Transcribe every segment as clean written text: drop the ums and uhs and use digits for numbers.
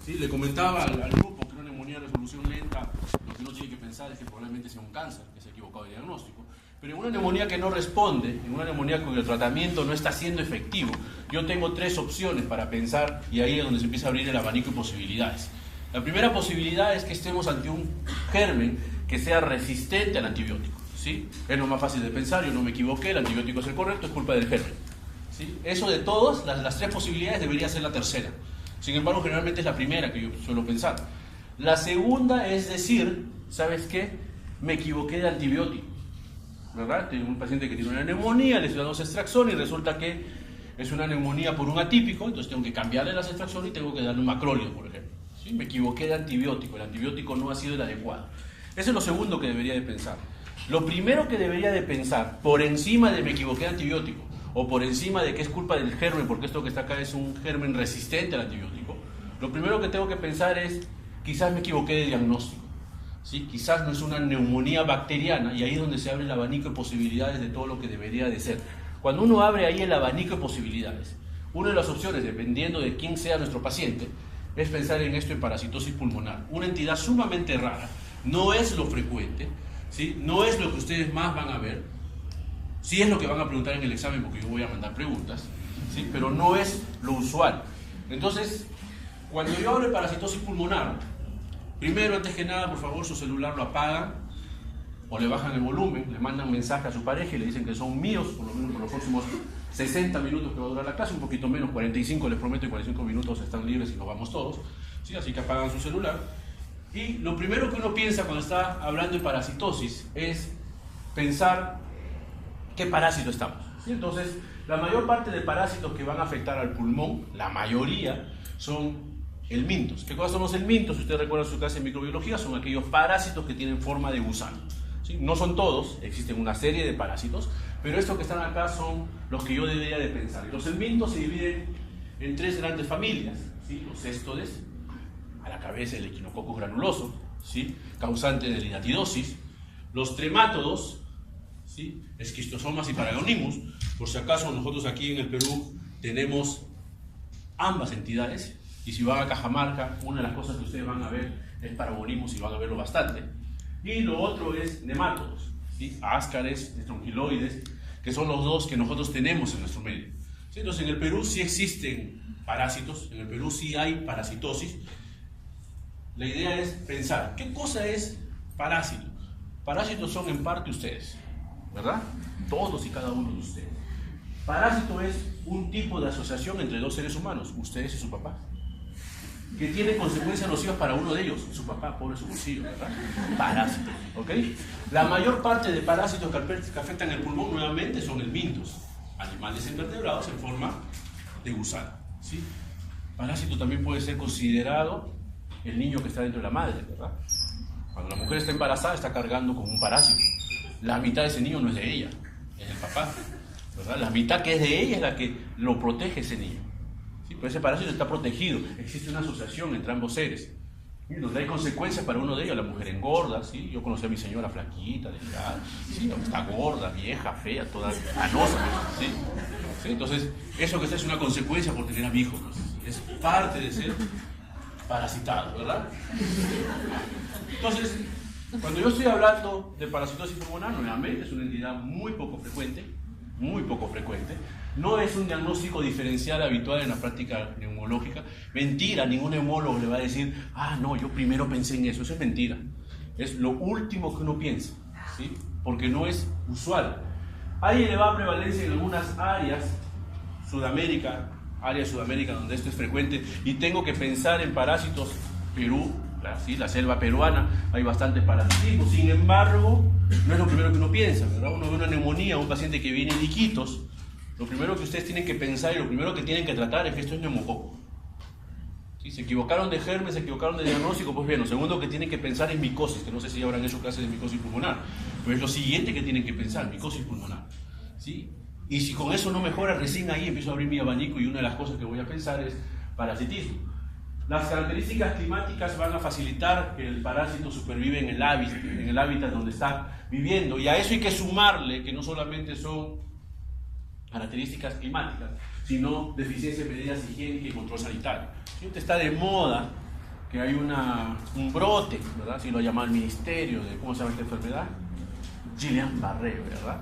¿Sí? Le comentaba al grupo que una neumonía de resolución lenta, lo que uno tiene que pensar es que probablemente sea un cáncer, que se ha equivocado de diagnóstico. Pero en una neumonía que no responde, en una neumonía cuyo tratamiento no está siendo efectivo, yo tengo tres opciones para pensar y ahí es donde se empieza a abrir el abanico de posibilidades. La primera posibilidad es que estemos ante un germen que sea resistente al antibiótico. ¿Sí? Es lo más fácil de pensar, yo no me equivoqué, el antibiótico es el correcto, es culpa del germen. ¿Sí? Eso de todas, las tres posibilidades debería ser la tercera. Sin embargo, generalmente es la primera que yo suelo pensar. La segunda es decir, ¿sabes qué? Me equivoqué de antibiótico. ¿Verdad? Tengo un paciente que tiene una neumonía, le estoy dando Ceftriaxona y resulta que es una neumonía por un atípico, entonces tengo que cambiarle la Ceftriaxona y tengo que darle un macróleo, por ejemplo. ¿Sí? Me equivoqué de antibiótico, el antibiótico no ha sido el adecuado. Eso es lo segundo que debería de pensar. Lo primero que debería de pensar, por encima de me equivoqué de antibiótico, o por encima de que es culpa del germen, porque esto que está acá es un germen resistente al antibiótico, lo primero que tengo que pensar es, quizás me equivoqué de diagnóstico. ¿Sí? Quizás no es una neumonía bacteriana, y ahí es donde se abre el abanico de posibilidades de todo lo que debería de ser. Cuando uno abre ahí el abanico de posibilidades, una de las opciones, dependiendo de quién sea nuestro paciente, es pensar en esto en parasitosis pulmonar. Una entidad sumamente rara, no es lo frecuente, ¿sí? No es lo que ustedes más van a ver, sí es lo que van a preguntar en el examen porque yo voy a mandar preguntas, ¿sí? Pero no es lo usual. Entonces, cuando yo hablo de parasitosis pulmonar, primero, antes que nada, por favor, su celular lo apagan o le bajan el volumen, le mandan mensaje a su pareja y le dicen que son míos, por lo menos por los próximos 60 minutos que va a durar la clase, un poquito menos, 45 les prometo, y 45 minutos están libres y nos vamos todos, ¿sí? Así que apagan su celular. Y lo primero que uno piensa cuando está hablando de parasitosis es pensar qué parásito estamos, ¿sí? Entonces, la mayor parte de parásitos que van a afectar al pulmón, la mayoría, son helmintos. ¿Qué cosas son los helmintos? Si usted recuerda su clase de microbiología, son aquellos parásitos que tienen forma de gusano, ¿sí? No son todos, existen una serie de parásitos, pero estos que están acá son los que yo debería de pensar. Y los helmintos se dividen en tres grandes familias, ¿sí? Los céstodes, a la cabeza el Echinococcus granuloso, ¿sí? Causante de linatidosis, los tremátodos, ¿sí? Esquistosomas y Paragonimus. Por si acaso nosotros aquí en el Perú tenemos ambas entidades, y si van a Cajamarca, una de las cosas que ustedes van a ver es Paragonimus y van a verlo bastante. Y lo otro es nemátodos, ¿sí? Áscares, estrongiloides, que son los dos que nosotros tenemos en nuestro medio. ¿Sí? Entonces en el Perú sí existen parásitos, en el Perú sí hay parasitosis. La idea es pensar, ¿qué cosa es parásito? Parásitos son en parte ustedes, ¿verdad? Todos y cada uno de ustedes. Parásito es un tipo de asociación entre dos seres humanos, ustedes y su papá, que tiene consecuencias nocivas para uno de ellos, su papá, pobre su bolsillo, ¿verdad? Parásito, ¿ok? La mayor parte de parásitos que afectan el pulmón nuevamente son helmintos, animales invertebrados en forma de gusano, ¿sí? Parásito también puede ser considerado el niño que está dentro de la madre, ¿verdad? Cuando la mujer está embarazada está cargando con un parásito. La mitad de ese niño no es de ella, es del papá, ¿verdad? La mitad que es de ella es la que lo protege ese niño. ¿Sí? Pero ese parásito está protegido, existe una asociación entre ambos seres. Y donde hay consecuencias para uno de ellos, la mujer engorda, ¿sí? Yo conocí a mi señora flaquita, delgada, ¿sí? Está gorda, vieja, fea, toda canosa, ¿sí? ¿Sí? Entonces, eso que es una consecuencia por tener a mi hijo, ¿no? Es parte de ser parasitado, ¿verdad? Entonces, cuando yo estoy hablando de parasitosis pulmonar, nuevamente es una entidad muy poco frecuente, no es un diagnóstico diferencial habitual en la práctica neumológica. Mentira, ningún neumólogo le va a decir, ah, no, yo primero pensé en eso es mentira. Es lo último que uno piensa, ¿sí? Porque no es usual. Hay elevada prevalencia en algunas áreas, área de Sudamérica donde esto es frecuente, y tengo que pensar en parásitos. Perú, ¿sí? La selva peruana, hay bastante parasitismo. Sin embargo, no es lo primero que uno piensa, ¿verdad? Uno ve una neumonía, un paciente que viene de Iquitos, lo primero que ustedes tienen que pensar y lo primero que tienen que tratar es que esto es neumococo. ¿Sí? Se equivocaron de germen, se equivocaron de diagnóstico, pues bien, lo segundo que tienen que pensar es micosis, que no sé si ya habrán hecho clases de micosis pulmonar, pero es lo siguiente que tienen que pensar, micosis pulmonar, ¿sí? Y si con eso no mejora, recién ahí empiezo a abrir mi abanico y una de las cosas que voy a pensar es parasitismo. Las características climáticas van a facilitar que el parásito supervive en el hábitat donde está viviendo, y a eso hay que sumarle que no solamente son características climáticas, sino deficiencia en medidas higiénicas y control sanitario. Si usted está de moda que hay un brote, ¿verdad? Si lo llama el ministerio de cómo se llama esta enfermedad, Guillain-Barré, ¿verdad?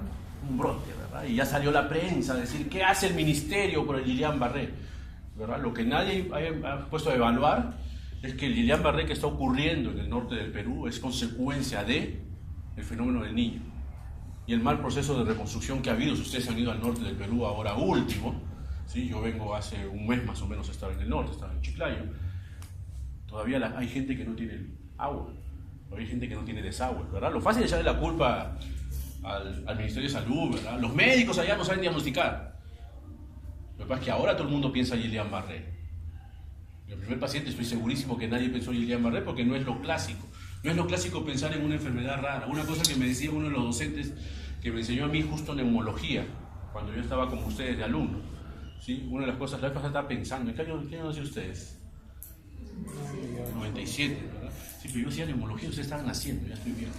Un brote, ¿verdad? Y ya salió la prensa a decir, ¿qué hace el ministerio por el Guillain-Barré? ¿Verdad? Lo que nadie ha puesto a evaluar es que el Guillain-Barré que está ocurriendo en el norte del Perú es consecuencia del fenómeno del Niño y el mal proceso de reconstrucción que ha habido. Si ustedes han ido al norte del Perú ahora último, ¿sí? Yo vengo hace un mes más o menos a estar en el norte, estaba en Chiclayo, todavía hay gente que no tiene agua, hay gente que no tiene desagüe, ¿verdad? Lo fácil es echarle la culpa al Ministerio de Salud, ¿verdad? Los médicos allá no saben diagnosticar. Lo que pasa es que ahora todo el mundo piensa en Guillain-Barré. El primer paciente estoy segurísimo que nadie pensó en Guillain-Barré porque no es lo clásico. No es lo clásico pensar en una enfermedad rara. Una cosa que me decía uno de los docentes que me enseñó a mí justo neumología, cuando yo estaba como ustedes de alumno, ¿sí? Una de las cosas, la vez pasada estaba pensando, ¿en qué año nacieron ustedes? 97, ¿verdad? Sí, pero yo hacía neumología, ustedes estaban naciendo, ya estoy viejo.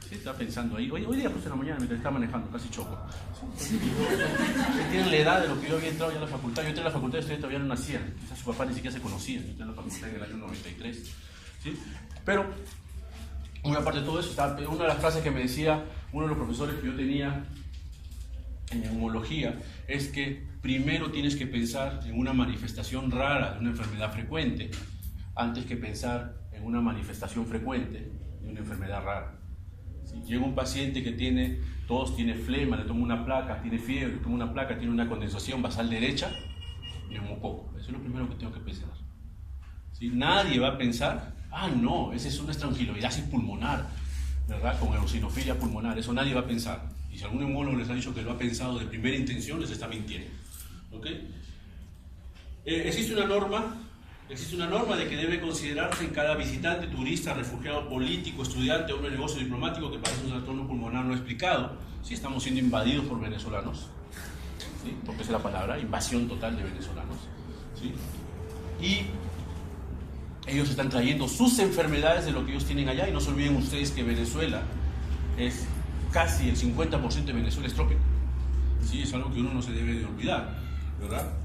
Sí, estaba pensando ahí. Hoy día justo en la mañana mientras estaba manejando, casi choco. Sí, tienen la edad de lo que yo había entrado ya a la facultad. Yo entré a la facultad y ustedes todavía no nacían. Quizás su papá ni siquiera se conocía. Yo entré a la facultad en el año 93. ¿Sí? Pero, muy aparte de todo eso, una de las frases que me decía uno de los profesores que yo tenía en neumología es que primero tienes que pensar en una manifestación rara de una enfermedad frecuente antes que pensar en una manifestación frecuente de una enfermedad rara. Si llega un paciente que tiene flema, le tomo una placa, tiene fiebre, le tomo una placa, tiene una condensación basal derecha, neumococo. Eso es lo primero que tengo que pensar. ¿Sí? Nadie va a pensar, no, esa es una estrangiloidasis pulmonar, ¿verdad? Con eosinofilia pulmonar. Eso nadie va a pensar. Y si algún neumólogo les ha dicho que lo ha pensado de primera intención, les está mintiendo. ¿Ok? Existe una norma de que debe considerarse en cada visitante, turista, refugiado político, estudiante, hombre de negocio, diplomático que padece un trastorno pulmonar no explicado. Sí, estamos siendo invadidos por venezolanos, ¿sí? Porque esa es la palabra, invasión total de venezolanos, ¿sí? Y ellos están trayendo sus enfermedades de lo que ellos tienen allá, y no se olviden ustedes que Venezuela es casi el 50% de Venezuela es trópico. Sí, es algo que uno no se debe de olvidar, ¿verdad?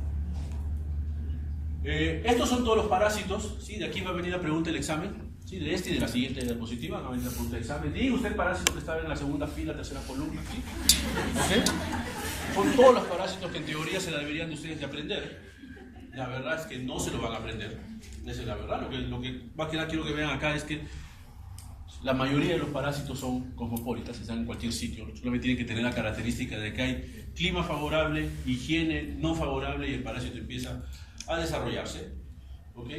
Estos son todos los parásitos, ¿sí? De aquí va a venir la pregunta del examen, ¿sí? De este y de la siguiente diapositiva va a venir la pregunta del examen. Diga usted parásito que estaba en la segunda fila, tercera columna, ¿sí? ¿Okay? Son todos los parásitos que en teoría se la deberían de ustedes de aprender. La verdad es que no se lo van a aprender. Esa es la verdad. Lo que más que nada quiero que vean acá es que la mayoría de los parásitos son cosmopolitas, están en cualquier sitio. Solamente tienen que tener la característica de que hay clima favorable, higiene no favorable y el parásito empieza a desarrollarse. ¿Ok?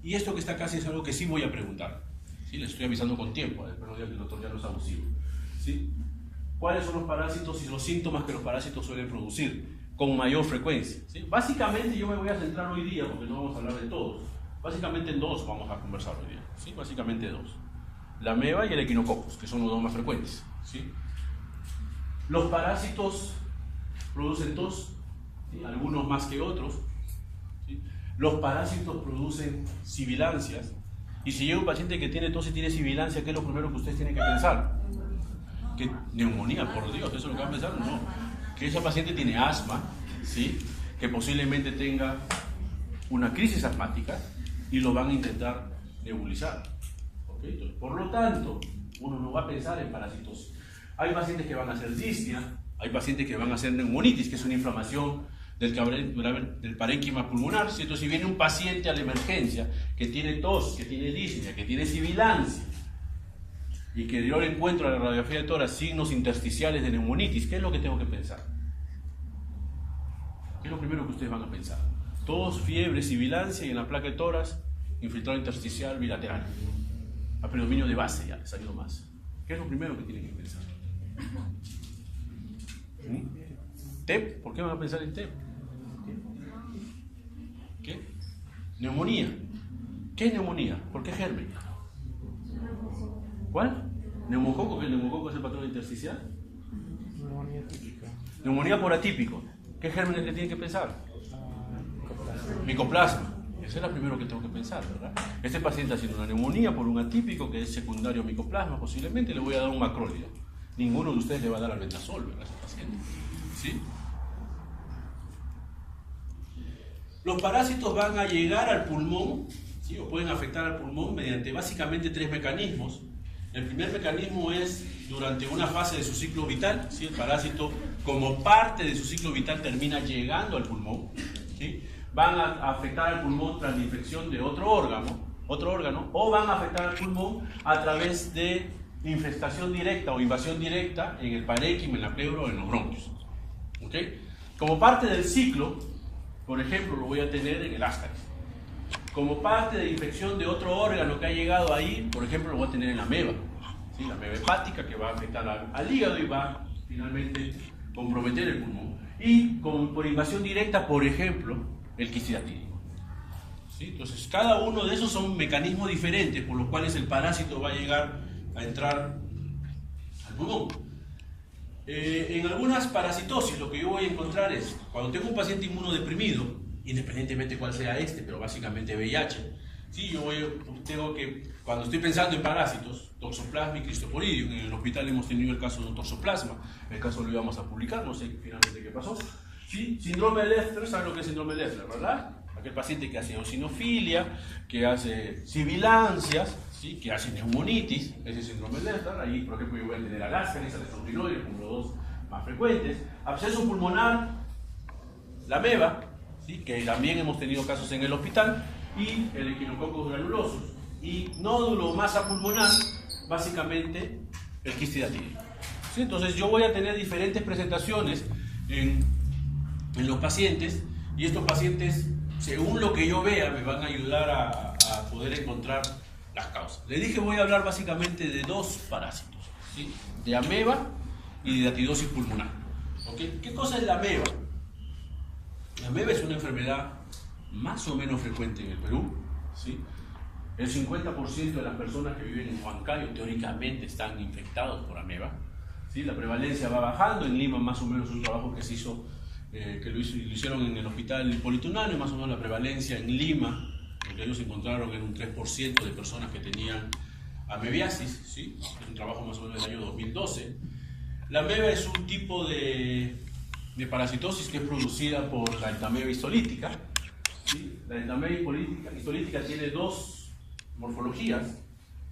Y esto que está acá sí es algo que sí voy a preguntar. ¿Sí? Les estoy avisando con tiempo, espero que el doctor ya no es abusivo. ¿Sí? ¿Cuáles son los parásitos y los síntomas que los parásitos suelen producir con mayor frecuencia? ¿Sí? Básicamente yo me voy a centrar hoy día, porque no vamos a hablar de todos. Básicamente en dos vamos a conversar hoy día. ¿Sí? Básicamente dos. La ameba y el equinococos, que son los dos más frecuentes. ¿Sí? Los parásitos producen tos, ¿sí? Algunos más que otros. ¿Sí? Los parásitos producen sibilancias. Y si llega un paciente que tiene tos y tiene sibilancia, ¿qué es lo primero que ustedes tienen que pensar? Que neumonía, por Dios, ¿eso es lo que van a pensar? No. Que ese paciente tiene asma, ¿sí? Que posiblemente tenga una crisis asmática y lo van a intentar nebulizar. ¿Okay? Entonces, por lo tanto, uno no va a pensar en parasitosis. Hay pacientes que van a hacer disnea, hay pacientes que van a hacer neumonitis, que es una inflamación del parénquima pulmonar, ¿sí? Entonces, si viene un paciente a la emergencia que tiene tos, que tiene disnea, que tiene sibilancia, y que yo le encuentro a la radiografía de tórax signos intersticiales de neumonitis, ¿qué es lo que tengo que pensar? ¿Qué es lo primero que ustedes van a pensar? Tos, fiebre, sibilancia y en la placa de tórax, infiltrado intersticial bilateral. A predominio de base ya les ha ido más. ¿Qué es lo primero que tienen que pensar? TEP, ¿por qué van a pensar en TEP? ¿Qué? Neumonía. ¿Qué es neumonía? ¿Por qué germen? ¿Cuál? ¿Neumococo? ¿Qué el neumococo es el patrón intersticial? Neumonía típica. Neumonía por atípico. ¿Qué gérmenes que tienen que pensar? Micoplasma. Ese es lo primero que tengo que pensar, ¿verdad? Este paciente haciendo una neumonía por un atípico que es secundario a micoplasma, posiblemente le voy a dar un macrólido. Ninguno de ustedes le va a dar albendazol, ¿verdad? A ese paciente. ¿Sí? Los parásitos van a llegar al pulmón, ¿sí? ¿sí? O pueden afectar al pulmón mediante básicamente 3 mecanismos. El primer mecanismo es durante una fase de su ciclo vital, ¿sí? El parásito, como parte de su ciclo vital, termina llegando al pulmón, ¿sí? Van a afectar al pulmón tras la infección de otro órgano, o van a afectar al pulmón a través de infestación directa o invasión directa en el parénquima, en la pleura o en los bronquios. ¿Okay? Como parte del ciclo, por ejemplo, lo voy a tener en el ascaris. Como parte de infección de otro órgano que ha llegado ahí, por ejemplo, lo voy a tener en la ameba, ¿sí? La ameba hepática, que va a afectar al hígado y va finalmente comprometer el pulmón. Y por invasión directa, por ejemplo, el quistidatídico. ¿Sí? Entonces, cada uno de esos son mecanismos diferentes por los cuales el parásito va a llegar a entrar al pulmón. En algunas parasitosis lo que yo voy a encontrar es, cuando tengo un paciente inmunodeprimido, independientemente cuál sea pero básicamente VIH, ¿sí? Tengo que, cuando estoy pensando en parásitos, Toxoplasma y Cristoporidium, en el hospital hemos tenido el caso de un Toxoplasma, el caso lo íbamos a publicar, no sé finalmente qué pasó. ¿Sí? Síndrome de Leffler, ¿saben lo que es síndrome de Leffler, verdad? Aquel paciente que hace eosinofilia, que hace sibilancias, ¿sí? Que hace neumonitis, ese es síndrome de Leffler. Ahí, por ejemplo, yo voy a tener al ascaris, al estreptococcus como los dos más frecuentes. Absceso pulmonar, la ameba, ¿sí? Que también hemos tenido casos en el hospital, y el Echinococcus granulosus. Y nódulo o masa pulmonar, básicamente el quistidatídico. ¿Sí? Entonces yo voy a tener diferentes presentaciones en los pacientes, y estos pacientes, según lo que yo vea, me van a ayudar a poder encontrar las causas. Les dije, voy a hablar básicamente de 2 parásitos, ¿sí? De ameba y de datidosis pulmonar. ¿Okay? ¿Qué cosa es la ameba? La ameba es una enfermedad más o menos frecuente en el Perú, ¿sí? El 50% de las personas que viven en Huancayo teóricamente están infectados por ameba, ¿sí? La prevalencia va bajando. En Lima, más o menos, un trabajo que se hizo, que lo hicieron en el hospital Hipólito Unanue, más o menos la prevalencia en Lima, lo que ellos encontraron era un 3% de personas que tenían amebiasis, ¿sí? Es un trabajo más o menos del año 2012. La ameba es un tipo de parasitosis que es producida por la entameba histolítica, ¿sí? La entameba histolítica tiene 2 morfologías.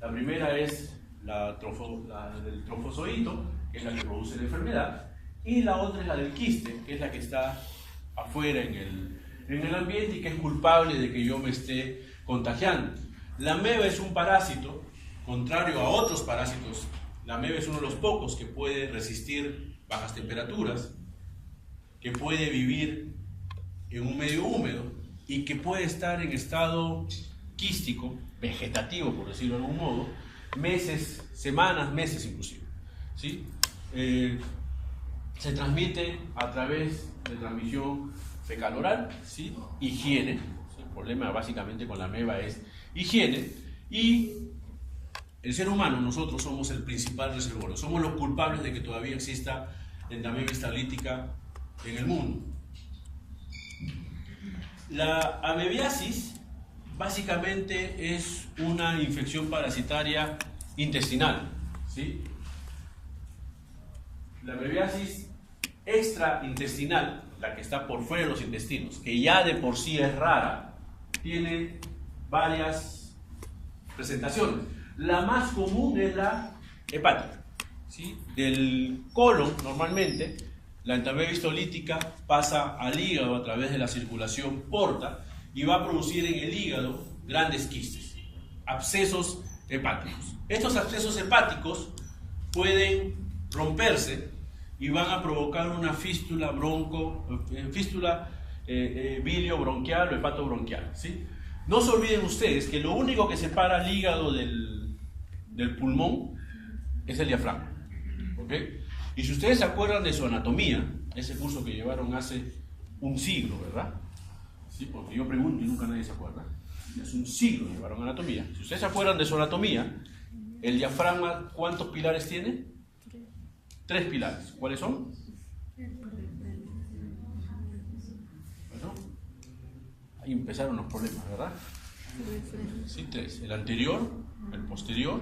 La primera es la del trofozoito, que es la que produce la enfermedad, y la otra es la del quiste, que es la que está afuera en el ambiente y que es culpable de que yo me esté contagiando. La ameba es un parásito, contrario a otros parásitos. La ameba es uno de los pocos que puede resistir bajas temperaturas, que puede vivir en un medio húmedo y que puede estar en estado quístico, vegetativo por decirlo de algún modo, meses, semanas, meses inclusive, ¿sí? Se transmite a través de transmisión fecal-oral, ¿sí? Higiene, ¿sí? El problema básicamente con la ameba es higiene, y el ser humano, nosotros somos el principal reservorio, somos los culpables de que todavía exista entameba histolítica en el mundo. La amebiasis básicamente es una infección parasitaria intestinal, ¿sí? La amebiasis extraintestinal, la que está por fuera de los intestinos, que ya de por sí es rara, tiene varias presentaciones. La más común es la hepática, ¿sí? Del colon, normalmente, la entameba histolítica pasa al hígado a través de la circulación porta y va a producir en el hígado grandes quistes, abscesos hepáticos. Estos abscesos hepáticos pueden romperse y van a provocar una fístula bilio-bronquial o hepatobronquial, ¿sí? No se olviden ustedes que lo único que separa el hígado del pulmón es el diafragma, ¿ok? Y si ustedes se acuerdan de su anatomía, ese curso que llevaron hace un siglo, ¿verdad? Sí, porque yo pregunto y nunca nadie se acuerda. Hace un siglo llevaron anatomía. Si ustedes se acuerdan de su anatomía, el diafragma, ¿cuántos pilares tiene? 3 pilares. ¿Cuáles son? Bueno, ahí empezaron los problemas, ¿verdad? Sí, 3. El anterior, el posterior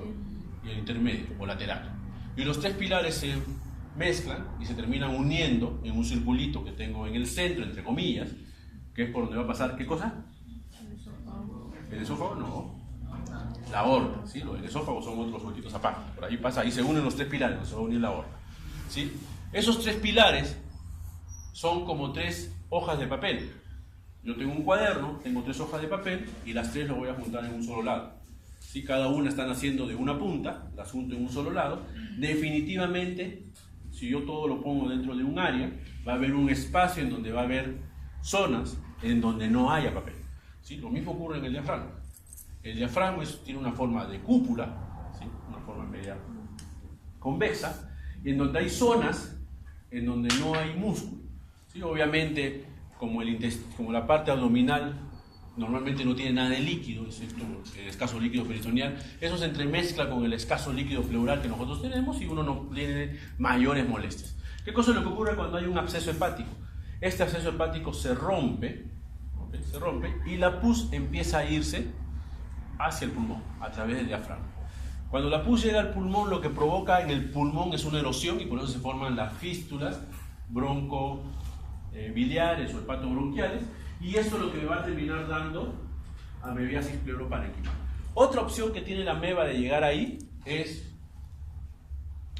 y el intermedio o lateral. Y los 3 pilares se mezclan y se terminan uniendo en un circulito que tengo en el centro, entre comillas, que es por donde va a pasar, ¿qué cosa? El esófago no. La aorta, ¿sí? El esófago son otros huequitos aparte. Por ahí pasa, ahí se unen los tres pilares, se va a unir la aorta, ¿sí? Esos tres pilares son como tres hojas de papel. Yo tengo un cuaderno, tengo tres hojas de papel y las tres las voy a juntar en un solo lado. ¿Sí? Cada una está naciendo de una punta, las junto en un solo lado. Definitivamente, si yo todo lo pongo dentro de un área, va a haber un espacio en donde va a haber zonas en donde no haya papel. ¿Sí? Lo mismo ocurre en el diafragma. El diafragma tiene una forma de cúpula, ¿sí? Una forma media convexa, y en donde hay zonas en donde no hay músculo. ¿Sí? Obviamente, como la parte abdominal normalmente no tiene nada de líquido, excepto el escaso líquido peritoneal, eso se entremezcla con el escaso líquido pleural que nosotros tenemos y uno no tiene mayores molestias. ¿Qué cosa es lo que ocurre cuando hay un absceso hepático? Este absceso hepático se rompe, ¿okay? Se rompe y la pus empieza a irse hacia el pulmón, a través del diafragma. Cuando la pus llega al pulmón, lo que provoca en el pulmón es una erosión y por eso se forman las fístulas broncobiliares o hepatobronquiales, y eso es lo que me va a terminar dando amebiasis pleuroparenquimal. Otra opción que tiene la ameba de llegar ahí es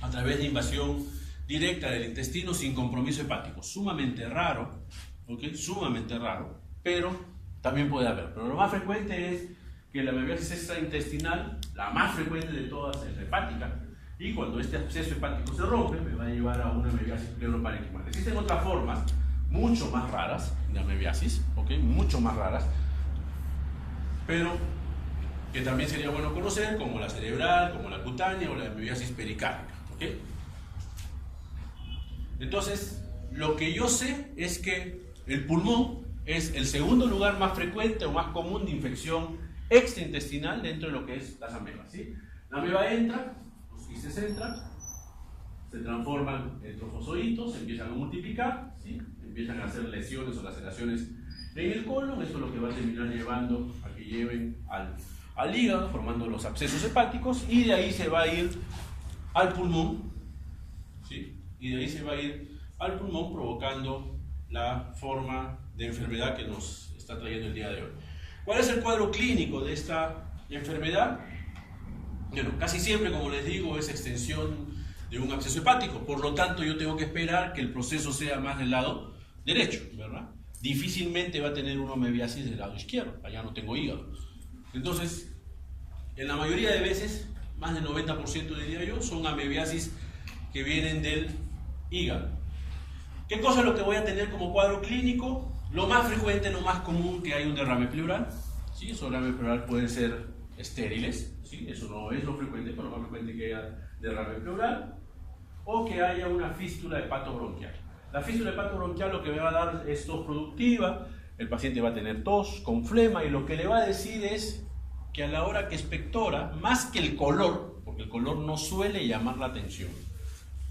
a través de invasión directa del intestino sin compromiso hepático. Sumamente raro, ¿okay? Sumamente raro, pero también puede haber. Pero lo más frecuente es que la amebiasis extraintestinal, la más frecuente de todas, es hepática, y cuando este absceso hepático se rompe, me va a llevar a una amebiasis pleuroparenquimal. Existen otras formas mucho más raras de amebiasis, ¿okay? Mucho más raras, pero que también sería bueno conocer, como la cerebral, como la cutánea o la amebiasis pericárdica, ¿okay? Entonces, lo que yo sé es que el pulmón es el segundo lugar más frecuente o más común de infección extraintestinal dentro de lo que es las amebas, ¿sí? La ameba entra, los quistes entran, se transforman en trofozoitos, se empiezan a multiplicar, ¿sí? Empiezan a hacer lesiones o laceraciones en el colon. Eso es lo que va a terminar llevando a que lleven al hígado, formando los abscesos hepáticos, y de ahí se va a ir al pulmón, ¿sí? Y de ahí se va a ir al pulmón provocando la forma de enfermedad que nos está trayendo el día de hoy. ¿Cuál es el cuadro clínico de esta enfermedad? Bueno, casi siempre, como les digo, es extensión de un absceso hepático, por lo tanto yo tengo que esperar que el proceso sea más del lado derecho, ¿verdad? Difícilmente va a tener una amebiasis del lado izquierdo, allá no tengo hígado. Entonces, en la mayoría de veces, más del 90% diría yo, son amebiasis que vienen del hígado. ¿Qué cosa es lo que voy a tener como cuadro clínico? Lo más frecuente, lo más común, que hay un derrame pleural, ¿sí? Esos derrames pleural pueden ser estériles, ¿sí? Eso no es lo frecuente, pero lo más frecuente que haya derrame pleural, o que haya una fístula hepatobronquial. La fístula hepatobronquial lo que me va a dar es tos productiva, el paciente va a tener tos con flema, y lo que le va a decir es que a la hora que expectora, más que el color, porque el color no suele llamar la atención,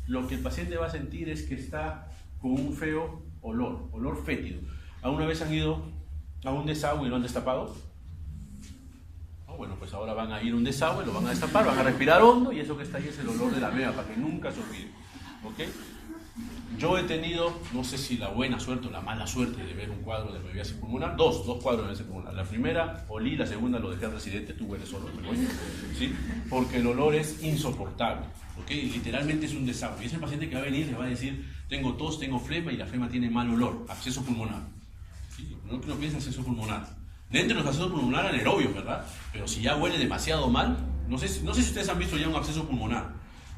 lo que el paciente va a sentir es que está con un feo olor fétido. ¿Alguna vez han ido a un desagüe y lo han destapado? Bueno, pues ahora van a ir a un desagüe, lo van a destapar, van a respirar hondo, y eso que está ahí es el olor de la ameba, para que nunca se olvide, ¿okay? Yo he tenido, no sé si la buena suerte o la mala suerte de ver un cuadro de amebiasis pulmonar, dos cuadros de amebiasis pulmonar. La primera olí, la segunda lo dejé al residente, tú eres solo, ¿sí? Porque el olor es insoportable, ¿okay? Literalmente es un desagüe, y ese paciente que va a venir le va a decir, tengo tos, tengo flema, y la flema tiene mal olor, absceso pulmonar, ¿sí? No que no piensa absceso pulmonar. Dentro de los abscesos pulmonares anaerobios, ¿verdad? Pero si ya huele demasiado mal, no sé si ustedes han visto ya un absceso pulmonar,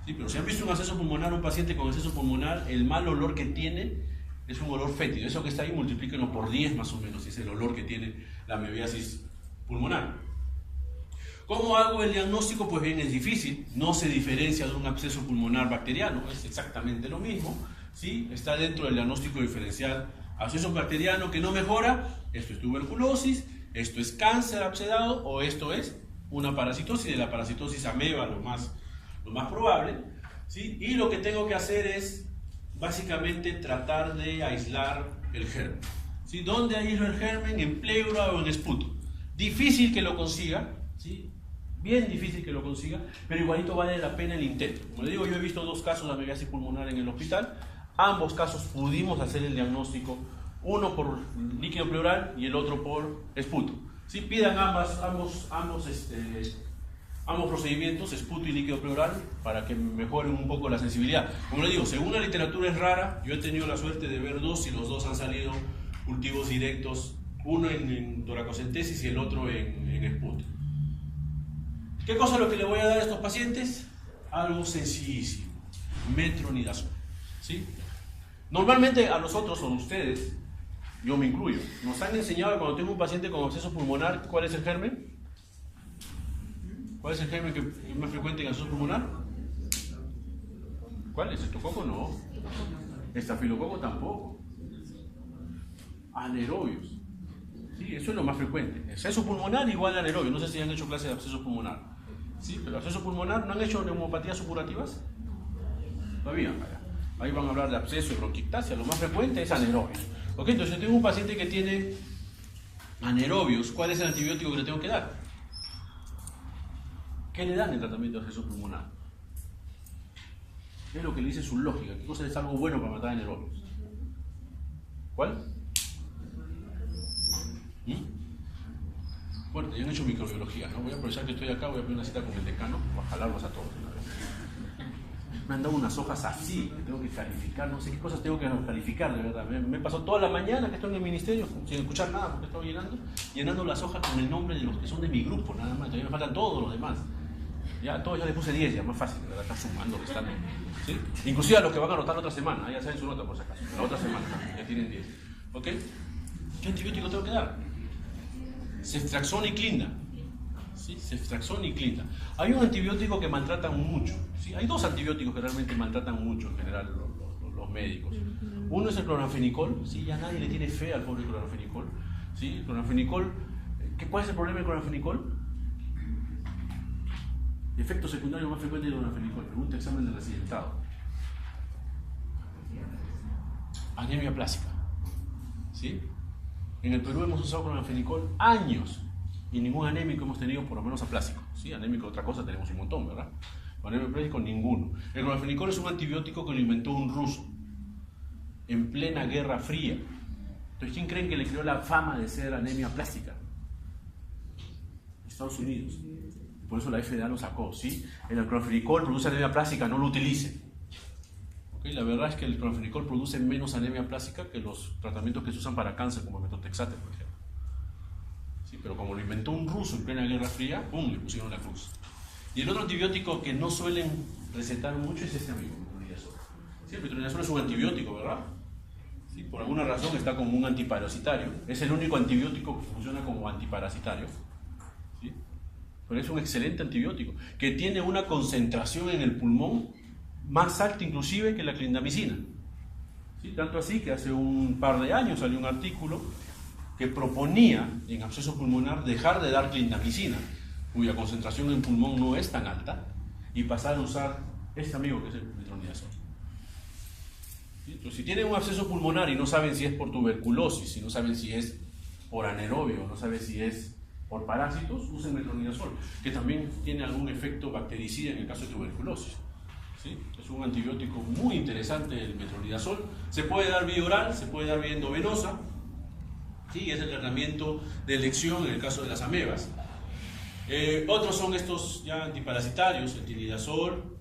¿sí? Pero si han visto un absceso pulmonar, un paciente con absceso pulmonar, el mal olor que tiene es un olor fétido. Eso que está ahí, multiplíquenlo por 10 más o menos, es el olor que tiene la amebiasis pulmonar. ¿Cómo hago el diagnóstico? Pues bien, es difícil, no se diferencia de un absceso pulmonar bacteriano, es exactamente lo mismo, ¿sí? Está dentro del diagnóstico diferencial. Absceso bacteriano que no mejora, esto es tuberculosis, esto es cáncer abscedado, o esto es una parasitosis. De la parasitosis ameba lo más probable, ¿sí? Y lo que tengo que hacer es básicamente tratar de aislar el germen, ¿sí? ¿Dónde aíslo el germen? En pleura o en esputo. Difícil que lo consiga, ¿sí? Bien difícil que lo consiga, pero igualito vale la pena el intento. Como les digo, yo he visto 2 casos de amebiasis pulmonar en el hospital. Ambos casos pudimos hacer el diagnóstico, uno por líquido pleural y el otro por esputo. ¿Sí? Pidan ambos procedimientos, esputo y líquido pleural, para que mejoren un poco la sensibilidad. Como les digo, según la literatura es rara, yo he tenido la suerte de ver dos y los dos han salido cultivos directos, uno en toracocentesis y el otro en esputo. ¿Qué cosa es lo que le voy a dar a estos pacientes? Algo sencillísimo, metronidazol. ¿Sí? Normalmente a nosotros, o a ustedes, yo me incluyo, nos han enseñado que cuando tengo un paciente con absceso pulmonar, ¿cuál es el germen? ¿Cuál es el germen que es más frecuente en absceso pulmonar? ¿Cuál? ¿Estreptococo? No. Estafilococo tampoco. Anaerobios. Sí, eso es lo más frecuente. Absceso pulmonar igual a anaerobio. No sé si han hecho clase de absceso pulmonar. Sí, pero absceso pulmonar, ¿no han hecho neumopatías supurativas? Todavía, vaya. Ahí van a hablar de absceso y bronquiectasia. Lo más frecuente es anaerobio. Ok, entonces yo tengo un paciente que tiene anaerobios. ¿Cuál es el antibiótico que le tengo que dar? ¿Qué le dan en tratamiento de absceso pulmonar? ¿Qué es lo que le dice su lógica? ¿Qué cosa es algo bueno para matar anaerobios? ¿Cuál? Bueno, ya han hecho microbiología, ¿no? Voy a aprovechar que estoy acá, voy a pedir una cita con el decano para jalarlos a todos una vez. Me han dado unas hojas así, que tengo que calificar, no sé qué cosas tengo que calificar, de verdad. Me pasó toda la mañana que estoy en el ministerio, sin escuchar nada, porque estoy llenando las hojas con el nombre de los que son de mi grupo, nada más. Todavía me faltan todos los demás. Ya, todos ya les puse 10, ya más fácil, ¿verdad? Están sumando, restando. ¿Sí? Inclusive a los que van a anotar la otra semana, ya saben su nota por si acaso, la otra semana, ya tienen 10. ¿Ok? ¿Qué antibiótico tengo que dar? Ceftriaxona y clinda. ¿Sí? Ceftriaxona y clinda. Hay un antibiótico que maltratan mucho. ¿Sí? Hay dos antibióticos que realmente maltratan mucho en general los médicos. Uno es el cloranfenicol. ¿Sí? Ya nadie le tiene fe al pobre cloranfenicol. ¿Sí? El cloranfenicol. ¿Cuál es el problema del cloranfenicol? Efecto secundario más frecuente del cloranfenicol. Pregunta examen de residentado. Anemia plástica. ¿Sí? En el Perú hemos usado cloranfenicol años y ningún anémico hemos tenido, por lo menos aplásico. ¿Sí? Anémico, otra cosa, tenemos un montón, ¿verdad? Anemia plástica, ninguno. El cloranfenicol es un antibiótico que lo inventó un ruso en plena Guerra Fría. Entonces, ¿quién creen que le creó la fama de ser anemia plástica? Estados Unidos. Por eso la FDA lo sacó, ¿sí? El cloranfenicol produce anemia plástica, no lo utilicen. ¿Okay? La verdad es que el cloranfenicol produce menos anemia plástica que los tratamientos que se usan para cáncer, como metotrexate, por ejemplo. ¿Sí? Pero como lo inventó un ruso en plena Guerra Fría, ¡pum!, le pusieron la cruz. Y el otro antibiótico que no suelen recetar mucho es este amigo, metronidazol. ¿Sí? El metronidazol es un antibiótico, ¿verdad? ¿Sí? Por alguna razón está como un antiparasitario. Es el único antibiótico que funciona como antiparasitario. ¿Sí? Pero es un excelente antibiótico, que tiene una concentración en el pulmón más alta inclusive que la clindamicina. ¿Sí? Tanto así que hace un par de años salió un artículo que proponía en absceso pulmonar dejar de dar clindamicina, cuya concentración en pulmón no es tan alta, y pasar a usar este amigo que es el metronidazol. ¿Sí? Entonces, si tienen un absceso pulmonar y no saben si es por tuberculosis, si no saben si es por anaerobio, no saben si es por parásitos, usen metronidazol, que también tiene algún efecto bactericida en el caso de tuberculosis. ¿Sí? Es un antibiótico muy interesante el metronidazol. Se puede dar vía oral, se puede dar vía endovenosa. ¿Sí? Es el tratamiento de elección en el caso de las amebas. Otros son estos ya antiparasitarios, el tilidazol.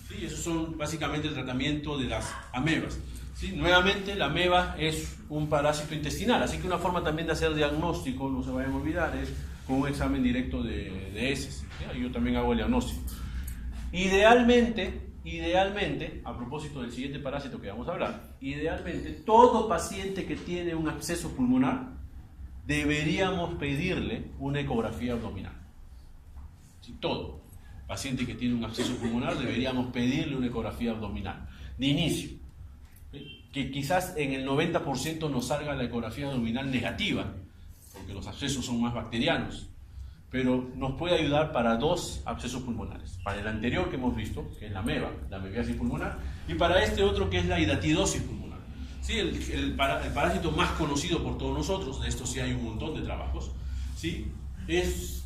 ¿Sí? Esos son básicamente el tratamiento de las amebas. ¿Sí? Nuevamente, la ameba es un parásito intestinal, así que una forma también de hacer diagnóstico, no se vayan a olvidar, es con un examen directo de heces. ¿Sí? Yo también hago el diagnóstico. Idealmente, a propósito del siguiente parásito que vamos a hablar, idealmente todo paciente que tiene un absceso pulmonar deberíamos pedirle una ecografía abdominal. ¿Sí? Todo paciente que tiene un absceso pulmonar deberíamos pedirle una ecografía abdominal de inicio. ¿Sí? Que quizás en el 90% nos salga la ecografía abdominal negativa, porque los abscesos son más bacterianos. Pero nos puede ayudar para dos abscesos pulmonares. Para el anterior que hemos visto, que es la ameba, la amebiasis pulmonar, y para este otro que es la hidatidosis pulmonar. ¿Sí? El parásito más conocido por todos nosotros, de esto sí hay un montón de trabajos, ¿sí? Es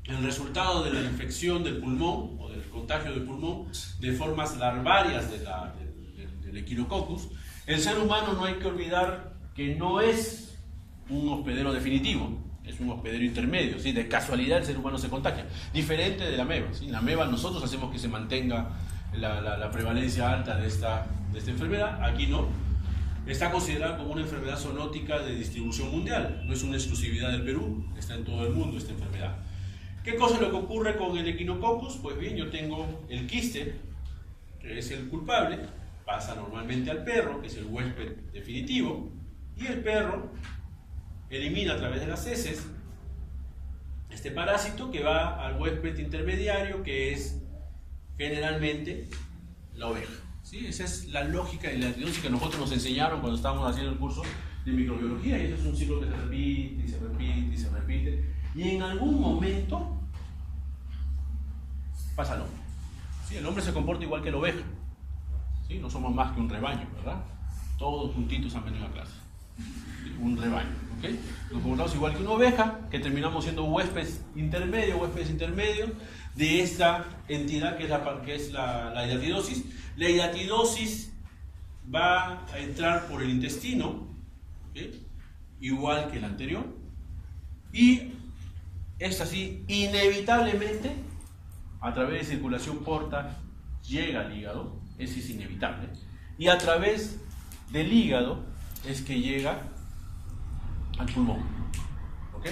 el resultado de la infección del pulmón o del contagio del pulmón de formas larvarias del Echinococcus. El ser humano no hay que olvidar que no es un hospedero definitivo, es un hospedero intermedio, ¿sí? De casualidad el ser humano se contagia, diferente de la ameba, ¿sí? La ameba nosotros hacemos que se mantenga la prevalencia alta de esta enfermedad, aquí no. Está considerada como una enfermedad zoonótica de distribución mundial, no es una exclusividad del Perú, está en todo el mundo esta enfermedad. ¿Qué cosa es lo que ocurre con el Echinococcus? Pues bien, yo tengo el quiste, que es el culpable, pasa normalmente al perro, que es el huésped definitivo, y el perro elimina a través de las heces este parásito que va al huésped intermediario, que es generalmente la oveja. ¿Sí? Esa es la lógica y la teoría que nosotros nos enseñaron cuando estábamos haciendo el curso de microbiología, y ese es un ciclo que se repite y se repite y se repite, y en algún momento pasa al hombre. ¿Sí? El hombre se comporta igual que la oveja, ¿sí? No somos más que un rebaño, ¿verdad? Todos juntitos han venido a clase, ¿sí? Un rebaño, ¿ok? Nos comportamos igual que una oveja, que terminamos siendo huéspedes intermedios de esta entidad que es la hidatidosis. La hidatidosis va a entrar por el intestino, ¿okay? Igual que el anterior, y es así, inevitablemente, a través de circulación porta, llega al hígado, eso es inevitable, y a través del hígado es que llega al pulmón, ¿ok?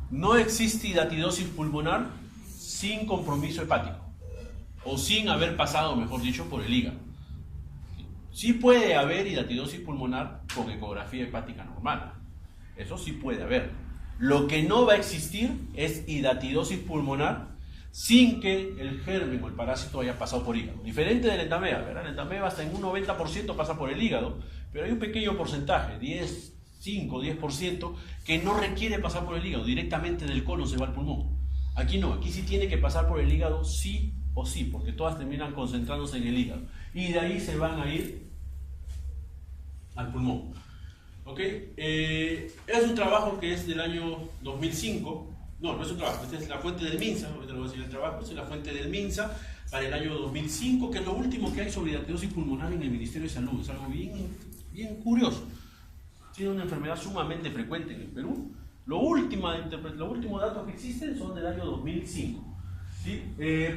No existe hidatidosis pulmonar sin compromiso hepático, o sin haber pasado, mejor dicho, por el hígado. Sí puede haber hidatidosis pulmonar con ecografía hepática normal, eso sí puede haber. Lo que no va a existir es hidatidosis pulmonar sin que el germen o el parásito haya pasado por hígado. Diferente del entameba, ¿verdad? El entameba hasta en un 90% pasa por el hígado, pero hay un pequeño porcentaje, 5-10%, que no requiere pasar por el hígado, directamente del colon se va al pulmón. Aquí no, aquí sí tiene que pasar por el hígado sí o sí, porque todas terminan concentrándose en el hígado, y de ahí se van a ir al pulmón. ¿Ok? Es un trabajo que es del año 2005. No es un trabajo, esta es la fuente del MINSA, ahorita lo voy a decir el trabajo, es la fuente del MINSA para el año 2005, que es lo último que hay sobre hidatidosis pulmonar en el Ministerio de Salud. Es algo bien curioso. Tiene una enfermedad sumamente frecuente en el Perú. Los últimos datos que existen son del año 2005. ¿Sí?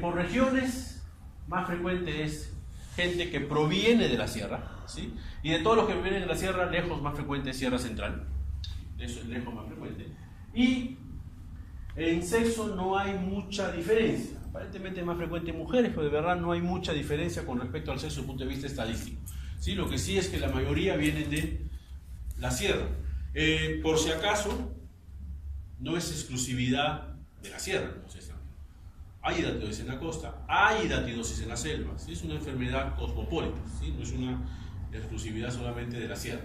Por regiones, más frecuente es gente que proviene de la sierra, ¿sí? Y de todos los que vienen de la sierra, lejos más frecuente es Sierra Central. Eso es lejos más frecuente. Y en sexo no hay mucha diferencia. Aparentemente es más frecuente en mujeres, pero de verdad no hay mucha diferencia con respecto al sexo desde el punto de vista estadístico. ¿Sí? Lo que sí es que la mayoría vienen de la sierra. Por si acaso, no es exclusividad de la sierra. Entonces, hay hidatidosis en la costa, hay hidatidosis en la selva. ¿Sí? Es una enfermedad cosmopolita, ¿sí? No es una exclusividad solamente de la sierra.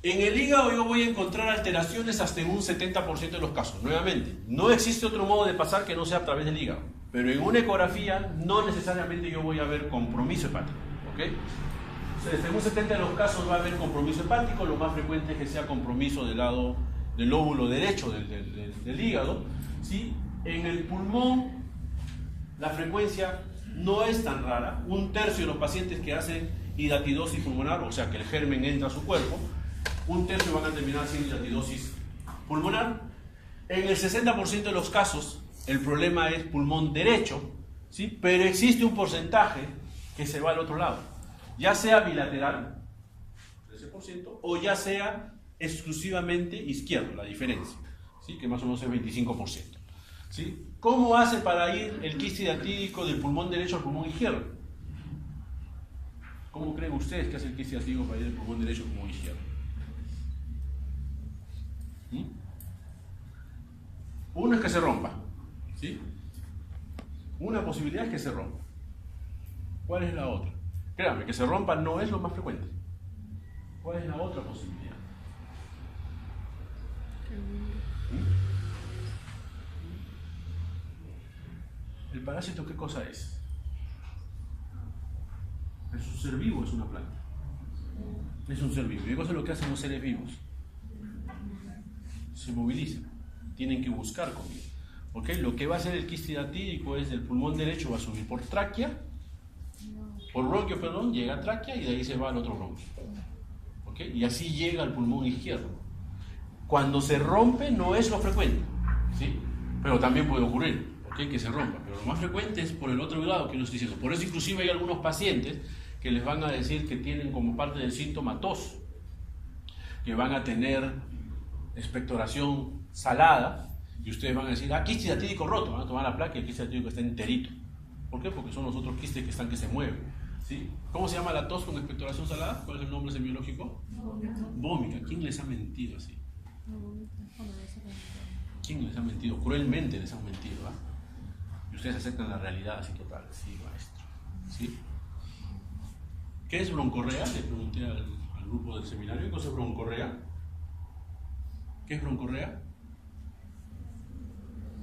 En el hígado yo voy a encontrar alteraciones hasta en un 70% de los casos. Nuevamente, no existe otro modo de pasar que no sea a través del hígado. Pero en una ecografía no necesariamente yo voy a ver compromiso hepático. ¿Okay? Entonces, en un 70% de los casos va a haber compromiso hepático. Lo más frecuente es que sea compromiso del lado del lóbulo derecho del hígado. ¿Sí? En el pulmón la frecuencia no es tan rara. 1/3 de los pacientes que hacen hidatidosis pulmonar, o sea que el germen entra a su cuerpo, 1/3 van a terminar sin hidatidosis pulmonar. En el 60% de los casos el problema es pulmón derecho, ¿sí? Pero existe un porcentaje que se va al otro lado, ya sea bilateral, 13%, o ya sea exclusivamente izquierdo, la diferencia, ¿sí? Que más o menos es 25%. ¿Sí? ¿Cómo hace para ir el quiste hidatídico del pulmón derecho al pulmón izquierdo? ¿Cómo creen ustedes que hace el quiste hidatídico para ir del pulmón derecho al pulmón izquierdo? Uno es que se rompa, ¿sí? Una posibilidad es que se rompa. ¿Cuál es la otra? Créanme, que se rompa no es lo más frecuente. ¿Cuál es la otra posibilidad? ¿El parásito qué cosa es? Es un ser vivo, es una planta. Es un ser vivo. ¿Y qué cosa es lo que hacen los seres vivos? Se movilizan, tienen que buscar comida. ¿Okay? Lo que va a hacer el quiste hidatídico es del pulmón derecho, va a subir por tráquea, por bronquio, perdón, llega a tráquea y de ahí se va al otro bronquio. ¿Ok? ¿ok? Y así llega al pulmón izquierdo. Cuando se rompe no es lo frecuente, ¿sí? Pero también puede ocurrir, ¿ok? Que se rompa, pero lo más frecuente es por el otro lado que lo estoy diciendo. Por eso inclusive hay algunos pacientes que les van a decir que tienen como parte del síntoma tos, que van a tener expectoración salada, y ustedes van a decir, quiste hidatídico roto, van a tomar la placa y el quiste hidatídico está enterito. ¿Por qué? Porque son los otros quistes que están que se mueven, ¿sí? ¿Cómo se llama la tos con expectoración salada? ¿Cuál es el nombre semiológico? Vómica. ¿Quién les ha mentido así? ¿Quién les ha mentido? Cruelmente les han mentido, ¿ah? Y ustedes aceptan la realidad así total. Sí, maestro. ¿Sí? ¿Qué es broncorrea? Le pregunté al grupo del seminario. ¿Qué cosa es broncorrea? ¿Qué es broncorrea?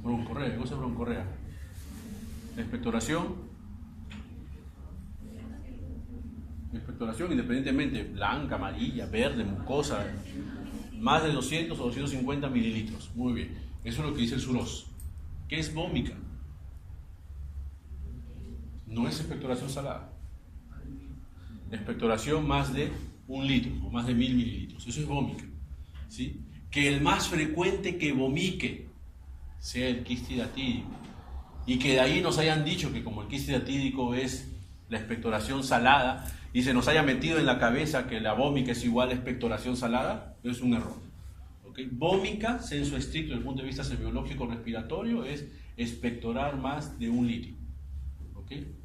Broncorrea. ¿Qué cosa es broncorrea? Expectoración. Expectoración independientemente, blanca, amarilla, verde, mucosa, más de 200 o 250 mililitros. Muy bien. Eso es lo que dice el SUROS. ¿Qué es vómica? No es expectoración salada. Expectoración más de 1 litro o más de 1000 mililitros. Eso es vómica, ¿sí? Que el más frecuente que vomique sea el quiste hidatídico. Y que de ahí nos hayan dicho que como el quiste hidatídico es la expectoración salada y se nos haya metido en la cabeza que la vómica es igual a expectoración salada, es un error. ¿Okay? Vómica, senso estricto desde el punto de vista semiológico respiratorio, es expectorar más de 1 litro. ¿Okay?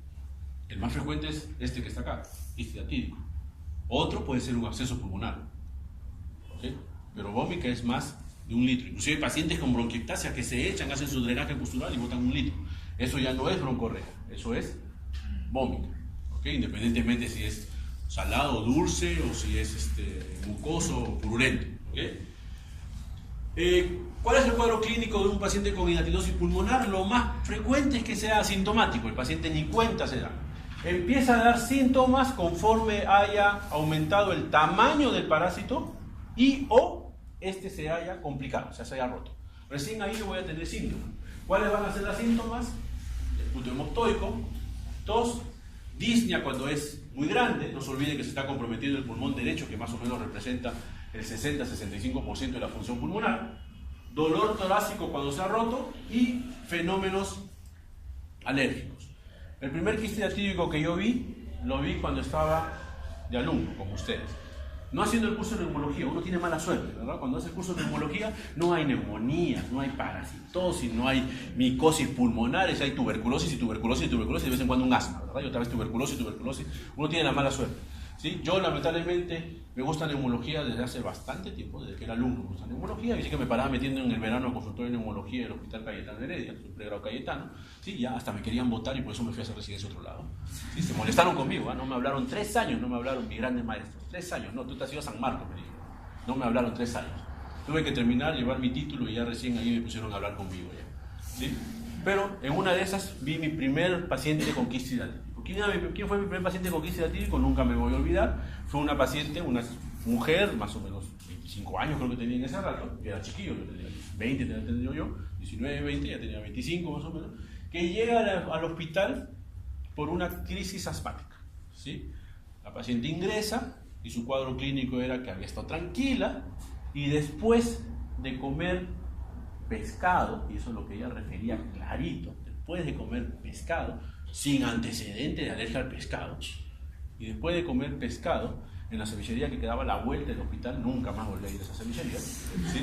El más frecuente es este que está acá, quiste hidatídico. Otro puede ser un absceso pulmonar. ¿Okay? Pero vómica es más de 1 litro. Inclusive hay pacientes con bronquiectasia que se echan, hacen su drenaje postural y botan 1 litro. Eso ya no es broncorrea, eso es vómica. ¿Okay? Independientemente si es salado, dulce o si es mucoso o purulento. ¿Okay? ¿Cuál es el cuadro clínico de un paciente con hidatidrosis pulmonar? Lo más frecuente es que sea asintomático, el paciente ni cuenta se da. Empieza a dar síntomas conforme haya aumentado el tamaño del parásito y o se haya complicado, o sea, se haya roto. Recién ahí yo voy a tener síntomas. ¿Cuáles van a ser los síntomas? El punto hemoptoico, tos, disnea cuando es muy grande, no se olvide que se está comprometiendo el pulmón derecho, que más o menos representa el 60-65% de la función pulmonar, dolor torácico cuando se ha roto y fenómenos alérgicos. El primer quiste hidatídico que yo lo vi cuando estaba de alumno, como ustedes. No haciendo el curso de neumología, uno tiene mala suerte, ¿verdad? Cuando hace el curso de neumología no hay neumonía, no hay parasitosis, no hay micosis pulmonares, hay tuberculosis y tuberculosis y tuberculosis, y de vez en cuando un asma, ¿verdad? Y otra vez tuberculosis y tuberculosis. Uno tiene la mala suerte, ¿sí? Yo lamentablemente me gusta neumología desde hace bastante tiempo, desde que era alumno me gusta neumología, y sí que me paraba metiendo en el verano al consultorio de neumología del Hospital Cayetano Heredia, el pregrado Cayetano, ¿sí? Ya hasta me querían votar y por eso me fui a hacer residencia a otro lado. ¿Sí? Se molestaron conmigo, ¿eh? No me hablaron 3 años, no me hablaron mis grandes maestros. 3 años, no, tú te has ido a San Marcos, me dijeron. No me hablaron 3 años. Tuve que terminar, llevar mi título y ya recién ahí me pusieron a hablar conmigo ya. ¿Sí? Pero en una de esas vi mi primer paciente con quiste hidatídico. ¿Quién fue mi primer paciente con quiste hidatídico? Nunca me voy a olvidar. Fue una paciente, una mujer, más o menos 25 años creo que tenía en ese rato, que era chiquillo, yo tenía 20 tenía tenido yo, 19, 20, ya tenía 25 más o menos, que llega al hospital por una crisis asmática. ¿Sí? La paciente ingresa y su cuadro clínico era que había estado tranquila y después de comer pescado, y eso es lo que ella refería clarito, después de comer pescado, sin antecedente de alergia al pescado, y después de comer pescado, en la cevichería que quedaba a la vuelta del hospital, nunca más volví a ir a esa cevichería, ¿sí?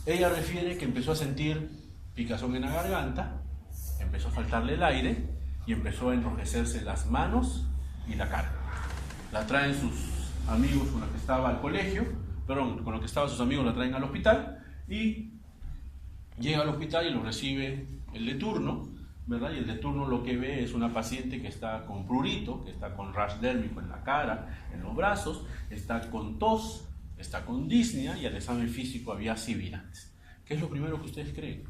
Ella refiere que empezó a sentir picazón en la garganta, empezó a faltarle el aire y empezó a enrojecerse las manos y la cara. La traen sus amigos con los que estaba al colegio, con los que estaban sus amigos la traen al hospital y llega al hospital y lo recibe el de turno, ¿verdad? Y el de turno lo que ve es una paciente que está con prurito, que está con rash dérmico en la cara, en los brazos, está con tos, está con disnea y al examen físico había sibilantes. ¿Qué es lo primero que ustedes creen?